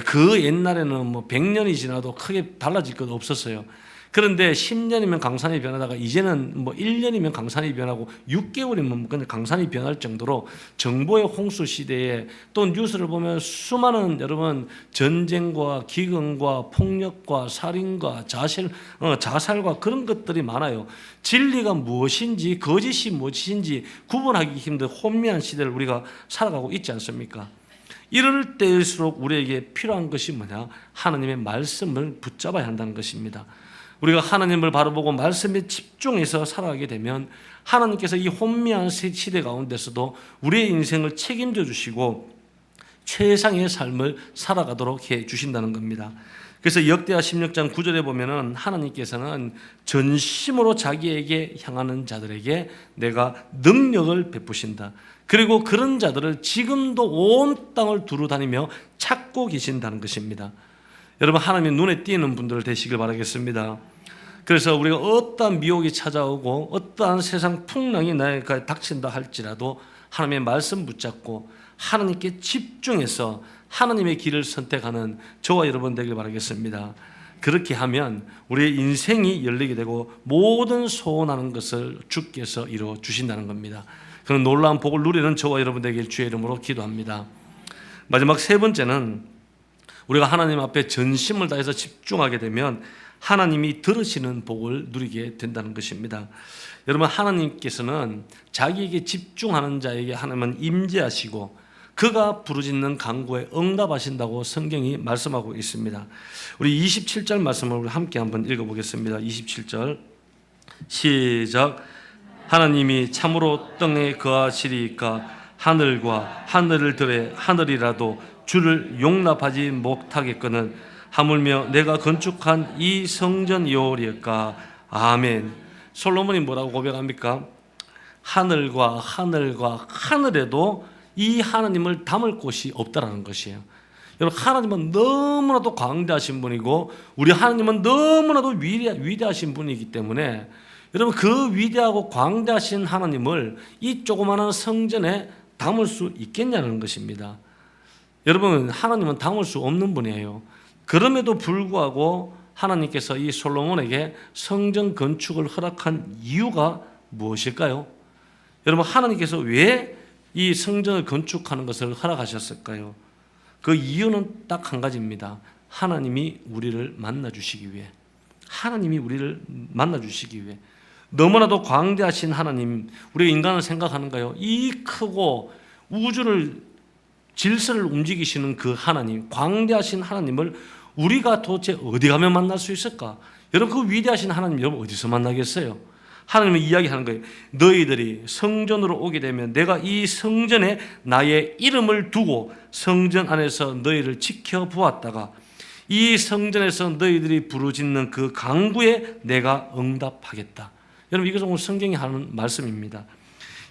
그 옛날에는 100년이 지나도 크게 달라질 것 없었어요. 그런데 10년이면 강산이 변하다가 이제는 1년이면 강산이 변하고 6개월이면 그냥 강산이 변할 정도로 정보의 홍수 시대에 또 뉴스를 보면 수많은 여러분 전쟁과 기근과 폭력과 살인과 자살과 그런 것들이 많아요. 진리가 무엇인지 거짓이 무엇인지 구분하기 힘든 혼미한 시대를 우리가 살아가고 있지 않습니까? 이럴 때일수록 우리에게 필요한 것이 뭐냐? 하나님의 말씀을 붙잡아야 한다는 것입니다. 우리가 하나님을 바라보고 말씀에 집중해서 살아가게 되면 하나님께서 이 혼미한 시대 가운데서도 우리의 인생을 책임져 주시고 최상의 삶을 살아가도록 해 주신다는 겁니다. 그래서 역대하 16장 9절에 보면은 하나님께서는 전심으로 자기에게 향하는 자들에게 내가 능력을 베푸신다. 그리고 그런 자들을 지금도 온 땅을 두루 다니며 찾고 계신다는 것입니다. 여러분, 하나님의 눈에 띄는 분들 되시길 바라겠습니다. 그래서 우리가 어떠한 미혹이 찾아오고 어떠한 세상 풍랑이 나에게 닥친다 할지라도 하나님의 말씀 붙잡고 하나님께 집중해서 하나님의 길을 선택하는 저와 여러분 되길 바라겠습니다. 그렇게 하면 우리의 인생이 열리게 되고 모든 소원하는 것을 주께서 이루어 주신다는 겁니다. 그런 놀라운 복을 누리는 저와 여러분 되길 주의 이름으로 기도합니다. 마지막 세 번째는 우리가 하나님 앞에 전심을 다해서 집중하게 되면 하나님이 들으시는 복을 누리게 된다는 것입니다. 여러분, 하나님께서는 자기에게 집중하는 자에게 하나님은 임재하시고 그가 부르짖는 간구에 응답하신다고 성경이 말씀하고 있습니다. 우리 27절 말씀을 함께 한번 읽어보겠습니다. 27절 시작. 하나님이 참으로 땅에 거하시리이까 하늘과 하늘을 들에 하늘이라도 주를 용납하지 못하겠거늘 하물며 내가 건축한 이 성전이오리까. 아멘. 솔로몬이 뭐라고 고백합니까? 하늘과 하늘에도 이 하나님을 담을 곳이 없다라는 것이에요. 여러분, 하나님은 너무나도 광대하신 분이고 우리 하나님은 너무나도 위대하신 분이기 때문에 여러분, 그 위대하고 광대하신 하나님을 이 조그마한 성전에 담을 수 있겠냐는 것입니다. 여러분, 하나님은 담을 수 없는 분이에요. 그럼에도 불구하고 하나님께서 이 솔로몬에게 성전 건축을 허락한 이유가 무엇일까요? 여러분, 하나님께서 왜 이 성전을 건축하는 것을 허락하셨을까요? 그 이유는 딱 한 가지입니다. 하나님이 우리를 만나주시기 위해. 하나님이 우리를 만나주시기 위해. 너무나도 광대하신 하나님, 우리가 인간을 생각하는가요? 이 크고 우주를 질서를 움직이시는 그 하나님, 광대하신 하나님을 우리가 도대체 어디 가면 만날 수 있을까? 여러분, 그 위대하신 하나님 여러분 어디서 만나겠어요? 하나님은 이야기하는 거예요. 너희들이 성전으로 오게 되면 내가 이 성전에 나의 이름을 두고 성전 안에서 너희를 지켜보았다가 이 성전에서 너희들이 부르짖는 그 간구에 내가 응답하겠다. 여러분, 이것은 오늘 성경이 하는 말씀입니다.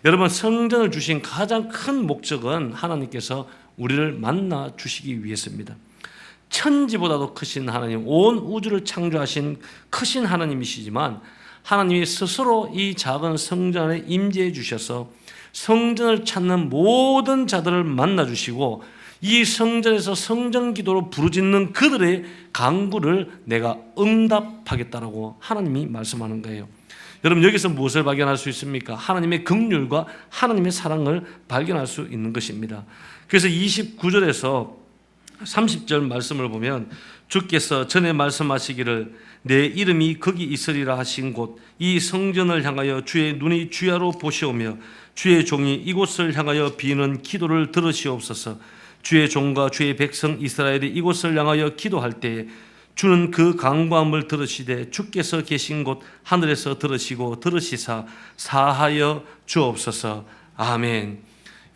여러분, 성전을 주신 가장 큰 목적은 하나님께서 우리를 만나 주시기 위해서입니다. 천지보다도 크신 하나님, 온 우주를 창조하신 크신 하나님이시지만 하나님이 스스로 이 작은 성전 안에 임재해 주셔서 성전을 찾는 모든 자들을 만나 주시고 이 성전에서 성전 기도로 부르짖는 그들의 간구를 내가 응답하겠다라고 하나님이 말씀하는 거예요. 여러분, 여기서 무엇을 발견할 수 있습니까? 하나님의 긍휼과 하나님의 사랑을 발견할 수 있는 것입니다. 그래서 29절에서 30절 말씀을 보면 주께서 전에 말씀하시기를 내 이름이 거기 있으리라 하신 곳 이 성전을 향하여 주의 눈이 주야로 보시오며 주의 종이 이곳을 향하여 비는 기도를 들으시옵소서. 주의 종과 주의 백성 이스라엘이 이곳을 향하여 기도할 때에 주는 그 간구함을 들으시되 주께서 계신 곳 하늘에서 들으시고 들으시사 사하여 주옵소서. 아멘.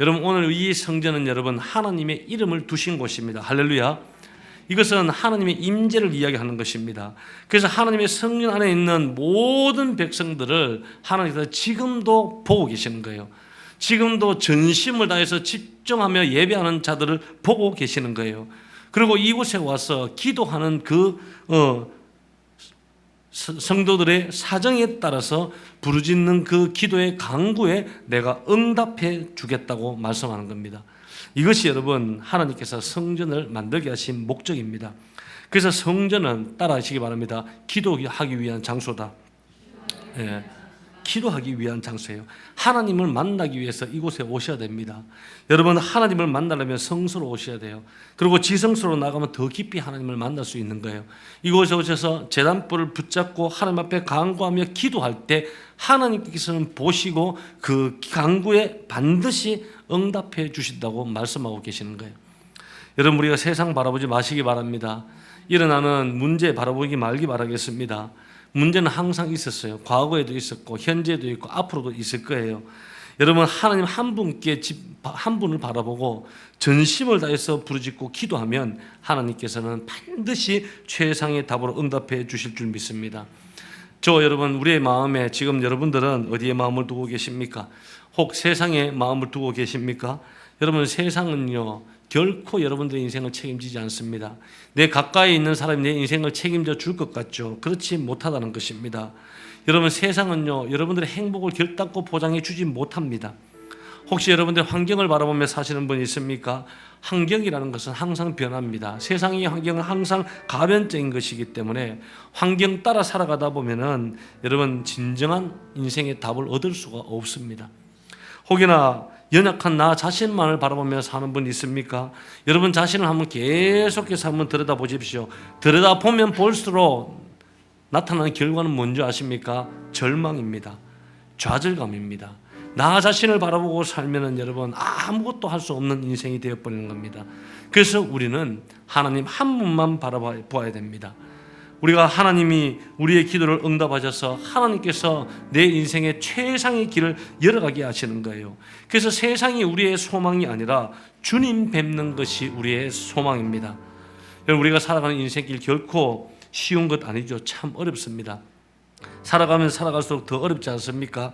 여러분, 오늘 이 성전은 여러분 하나님의 이름을 두신 곳입니다. 할렐루야. 이것은 하나님의 임재를 이야기하는 것입니다. 그래서 하나님의 성전 안에 있는 모든 백성들을 하나님께서 지금도 보고 계시는 거예요. 지금도 전심을 다해서 집중하며 예배하는 자들을 보고 계시는 거예요. 그리고 이곳에 와서 기도하는 그 성도들의 사정에 따라서 부르짖는 그 기도의 간구에 내가 응답해 주겠다고 말씀하는 겁니다. 이것이 여러분 하나님께서 성전을 만들게 하신 목적입니다. 그래서 성전은 따라하시기 바랍니다. 기도하기 위한 장소다. 예, 기도하기 위한 장소예요. 하나님을 만나기 위해서 이곳에 오셔야 됩니다. 여러분, 하나님을 만나려면 성소로 오셔야 돼요. 그리고 지성소로 나가면 더 깊이 하나님을 만날 수 있는 거예요. 이곳에 오셔서 제단불을 붙잡고 하나님 앞에 간구하며 기도할 때 하나님께서는 보시고 그 간구에 반드시 응답해 주신다고 말씀하고 계시는 거예요. 여러분, 우리가 세상 바라보지 마시기 바랍니다. 일어나는 문제 바라보기 말기 바라겠습니다. 문제는 항상 있었어요. 과거에도 있었고 현재도 있고 앞으로도 있을 거예요. 여러분, 하나님 한 분을 바라보고 전심을 다해서 부르짖고 기도하면 하나님께서는 반드시 최상의 답으로 응답해 주실 줄 믿습니다. 여러분, 우리의 마음에 지금 여러분들은 어디에 마음을 두고 계십니까? 혹 세상에 마음을 두고 계십니까? 여러분, 세상은요 결코 여러분들의 인생을 책임지지 않습니다. 내 가까이 있는 사람이 내 인생을 책임져 줄 것 같죠? 그렇지 못하다는 것입니다. 여러분, 세상은요 여러분들의 행복을 결단코 보장해 주지 못합니다. 혹시 여러분들 환경을 바라보며 사시는 분이 있습니까? 환경이라는 것은 항상 변합니다. 세상의 환경은 항상 가변적인 것이기 때문에 환경 따라 살아가다 보면은 여러분 진정한 인생의 답을 얻을 수가 없습니다. 혹여나 연약한 나 자신만을 바라보며 사는 분 있습니까? 여러분 자신을 한번 계속해서 한번 들여다보십시오. 들여다보면 볼수록 나타나는 결과는 뭔지 아십니까? 절망입니다. 좌절감입니다. 나 자신을 바라보고 살면은 여러분 아무것도 할 수 없는 인생이 되어버리는 겁니다. 그래서 우리는 하나님 한 분만 바라봐야 됩니다. 우리가 하나님이 우리의 기도를 응답하셔서 하나님께서 내 인생의 최상의 길을 열어가게 하시는 거예요. 그래서 세상이 우리의 소망이 아니라 주님 뵙는 것이 우리의 소망입니다. 여러분, 우리가 살아가는 인생길 결코 쉬운 것 아니죠. 참 어렵습니다. 살아가면 살아갈수록 더 어렵지 않습니까?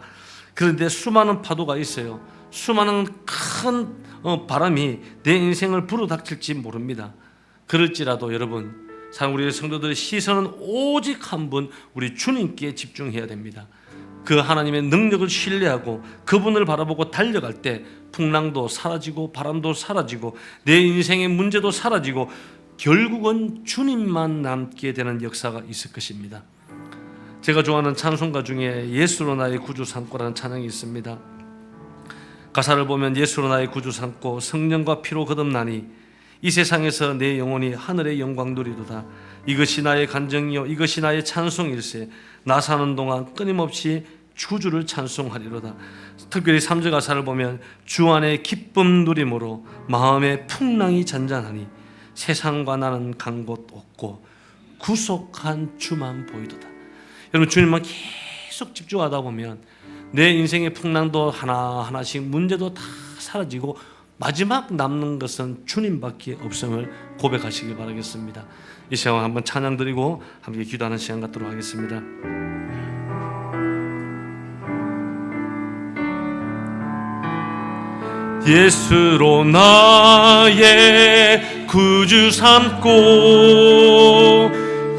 그런데 수많은 파도가 있어요. 수많은 큰 바람이 내 인생을 불어닥칠지 모릅니다. 그럴지라도 여러분, 우리의 성도들의 시선은 오직 한 분, 우리 주님께 집중해야 됩니다. 그 하나님의 능력을 신뢰하고 그분을 바라보고 달려갈 때 풍랑도 사라지고 바람도 사라지고 내 인생의 문제도 사라지고 결국은 주님만 남게 되는 역사가 있을 것입니다. 제가 좋아하는 찬송가 중에 예수로 나의 구주 삼고라는 찬양이 있습니다. 가사를 보면 예수로 나의 구주 삼고 성령과 피로 거듭나니 이 세상에서 내 영혼이 하늘의 영광 누리도다. 이것이 나의 간정이요 이것이 나의 찬송일세. 나 사는 동안 끊임없이 구주를 찬송하리로다. 특별히 3절 가사를 보면 주 안에 기쁨 누림으로 마음의 풍랑이 잔잔하니 세상과 나는 간 곳 없고 구속한 주만 보이도다. 여러분, 주님만 계속 집중하다 보면 내 인생의 풍랑도 하나하나씩 문제도 다 사라지고 마지막 남는 것은 주님밖에 없음을 고백하시길 바라겠습니다. 이 시간 한번 찬양 드리고 함께 기도하는 시간 갖도록 하겠습니다. 예수로 나의 구주 삼고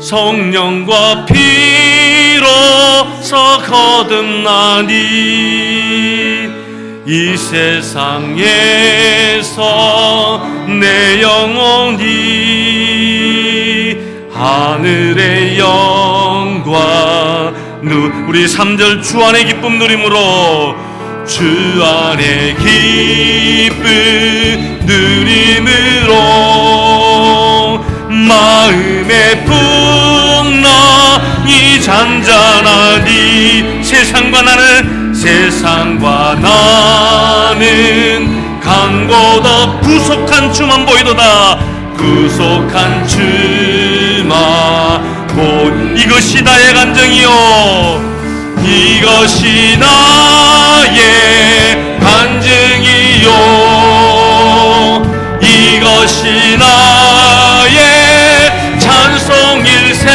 성령과 피로서 거듭나니 이 세상에서 내 영혼이 하늘의 영광 우리 3절 주 안의 기쁨 누림으로 주 안의 기쁨 누림으로 마음의 풍랑이 잔잔하니 세상과 나는 간 곳 없 구속한 주만 보이도다. 구속한 주만 이것이 나의 간증이요 이것이 나의 간증이요 이것이 나의 찬송일세.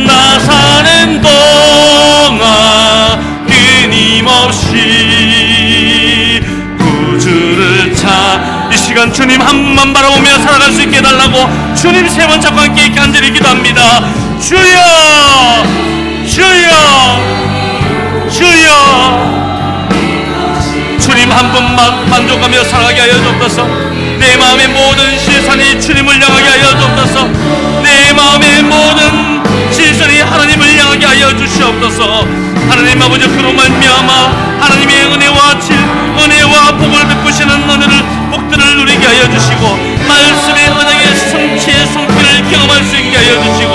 나 사는 동안 끊임없이 구주를 이 시간 주님 한 분만 바라보며 살아갈 수 있게 해달라고 주님 세 번 잡고 함께 간절히 기도합니다. 주여 주여 주여 주님 한 분만 만족하며 살아가게 하여 주옵소서. 내 마음의 모든 시선이 주님을 향하게 하여 주옵소서. 내 마음의 모든 시선이 하나님을 향하게 하여 주시옵소서. 하나님 아버지, 그로 말미암아 하나님의 은혜와 복을 베푸시는 복들을 누리게 하여 주시고 말씀의 언약의 성취의 성취를 경험할 수 있게 하여 주시고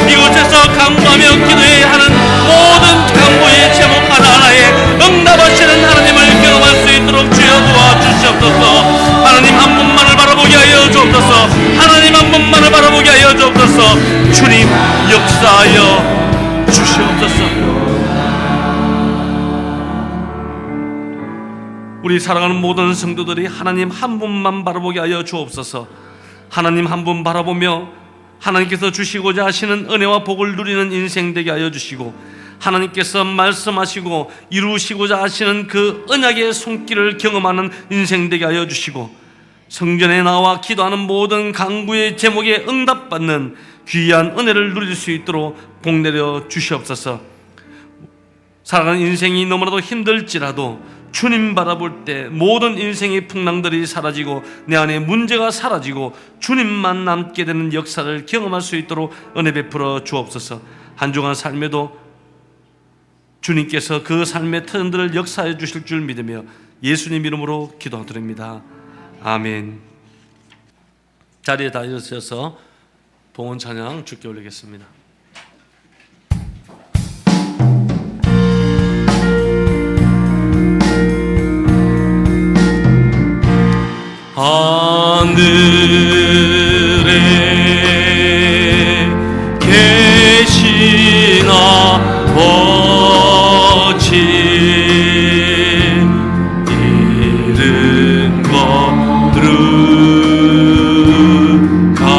이곳에서 간구하며 기도해야 하는 모든 간구의 제목 하나하나에 응답하시는 하나님을 경험할 수 있도록 주여 도와주시옵소서. 하나님 한 분만을 바라보게 하여 주옵소서. 하나님 한 분만을 바라보게 하여 주옵소서. 주님 역사하여 주시옵소서. 우리 사랑하는 모든 성도들이 하나님 한 분만 바라보게 하여 주옵소서. 하나님 한 분 바라보며 하나님께서 주시고자 하시는 은혜와 복을 누리는 인생 되게 하여 주시고, 하나님께서 말씀하시고 이루시고자 하시는 그 언약의 손길을 경험하는 인생 되게 하여 주시고, 성전에 나와 기도하는 모든 간구의 제목에 응답받는 귀한 은혜를 누릴 수 있도록 복내려 주시옵소서. 살아가는 인생이 너무나도 힘들지라도 주님 바라볼 때 모든 인생의 풍랑들이 사라지고 내 안에 문제가 사라지고 주님만 남게 되는 역사를 경험할 수 있도록 은혜 베풀어 주옵소서. 한 주간 삶에도 주님께서 그 삶의 터전들을 역사해 주실 줄 믿으며 예수님 이름으로 기도드립니다. 아멘. 자리에 다 일어서서 봉헌 찬양 주께 올리겠습니다. 하늘에 계신 아버지, 이름 거룩하사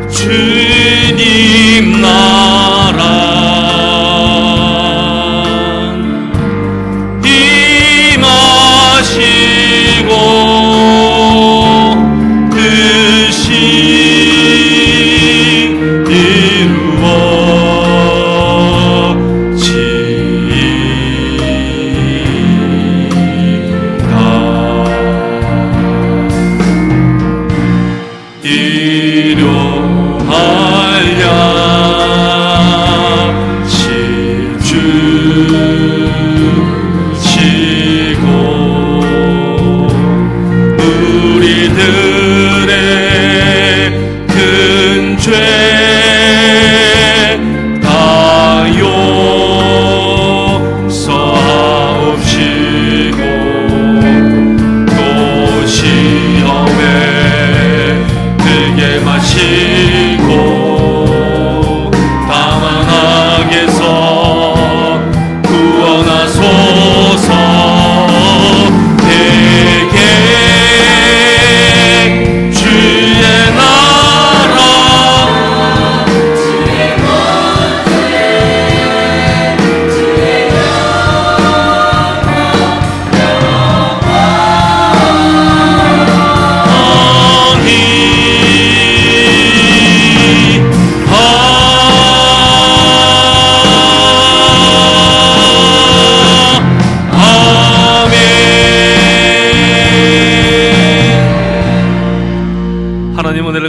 주님 나라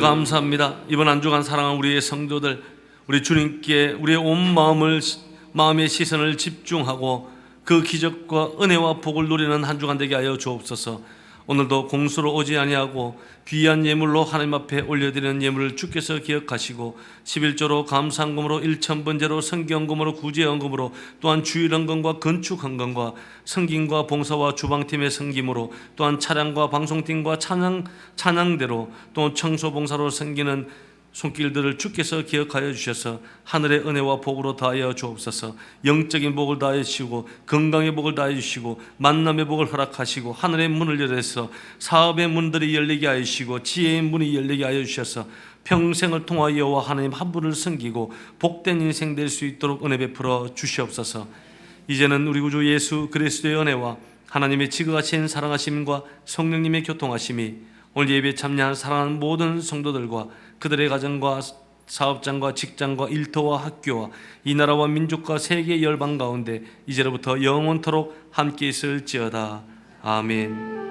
감사합니다. 이번 한 주간 사랑하는 우리의 성도들, 우리 주님께 우리의 온 마음의 시선을 집중하고 그 기적과 은혜와 복을 누리는 한 주간 되게 하여 주옵소서. 오늘도 공수로 오지 아니하고 귀한 예물로 하나님 앞에 올려드리는 예물을 주께서 기억하시고 11조로 감사헌금으로 1,000번제로 성경헌금으로 구제헌금으로 또한 주일헌금과 건축헌금과 성김과 봉사와 주방팀의 섬김으로 또한 차량과 방송팀과 찬양대로 또 청소봉사로 섬기는 손길들을 주께서 기억하여 주셔서 하늘의 은혜와 복으로 다하여 주옵소서. 영적인 복을 다해 주시고 건강의 복을 다해 주시고 만남의 복을 허락하시고 하늘의 문을 열어서 사업의 문들이 열리게 하여 주시고 지혜의 문이 열리게 하여 주셔서 평생을 통하여 여호와 하나님 한 분을 섬기고 복된 인생 될 수 있도록 은혜 베풀어 주시옵소서. 이제는 우리 구주 예수 그리스도의 은혜와 하나님의 지극하신 사랑하심과 성령님의 교통하심이 오늘 예배에 참여한 사랑하는 모든 성도들과 그들의 가정과 사업장과 직장과 일터와 학교와 이 나라와 민족과 세계 열방 가운데 이제로부터 영원토록 함께 있을지어다. 아멘.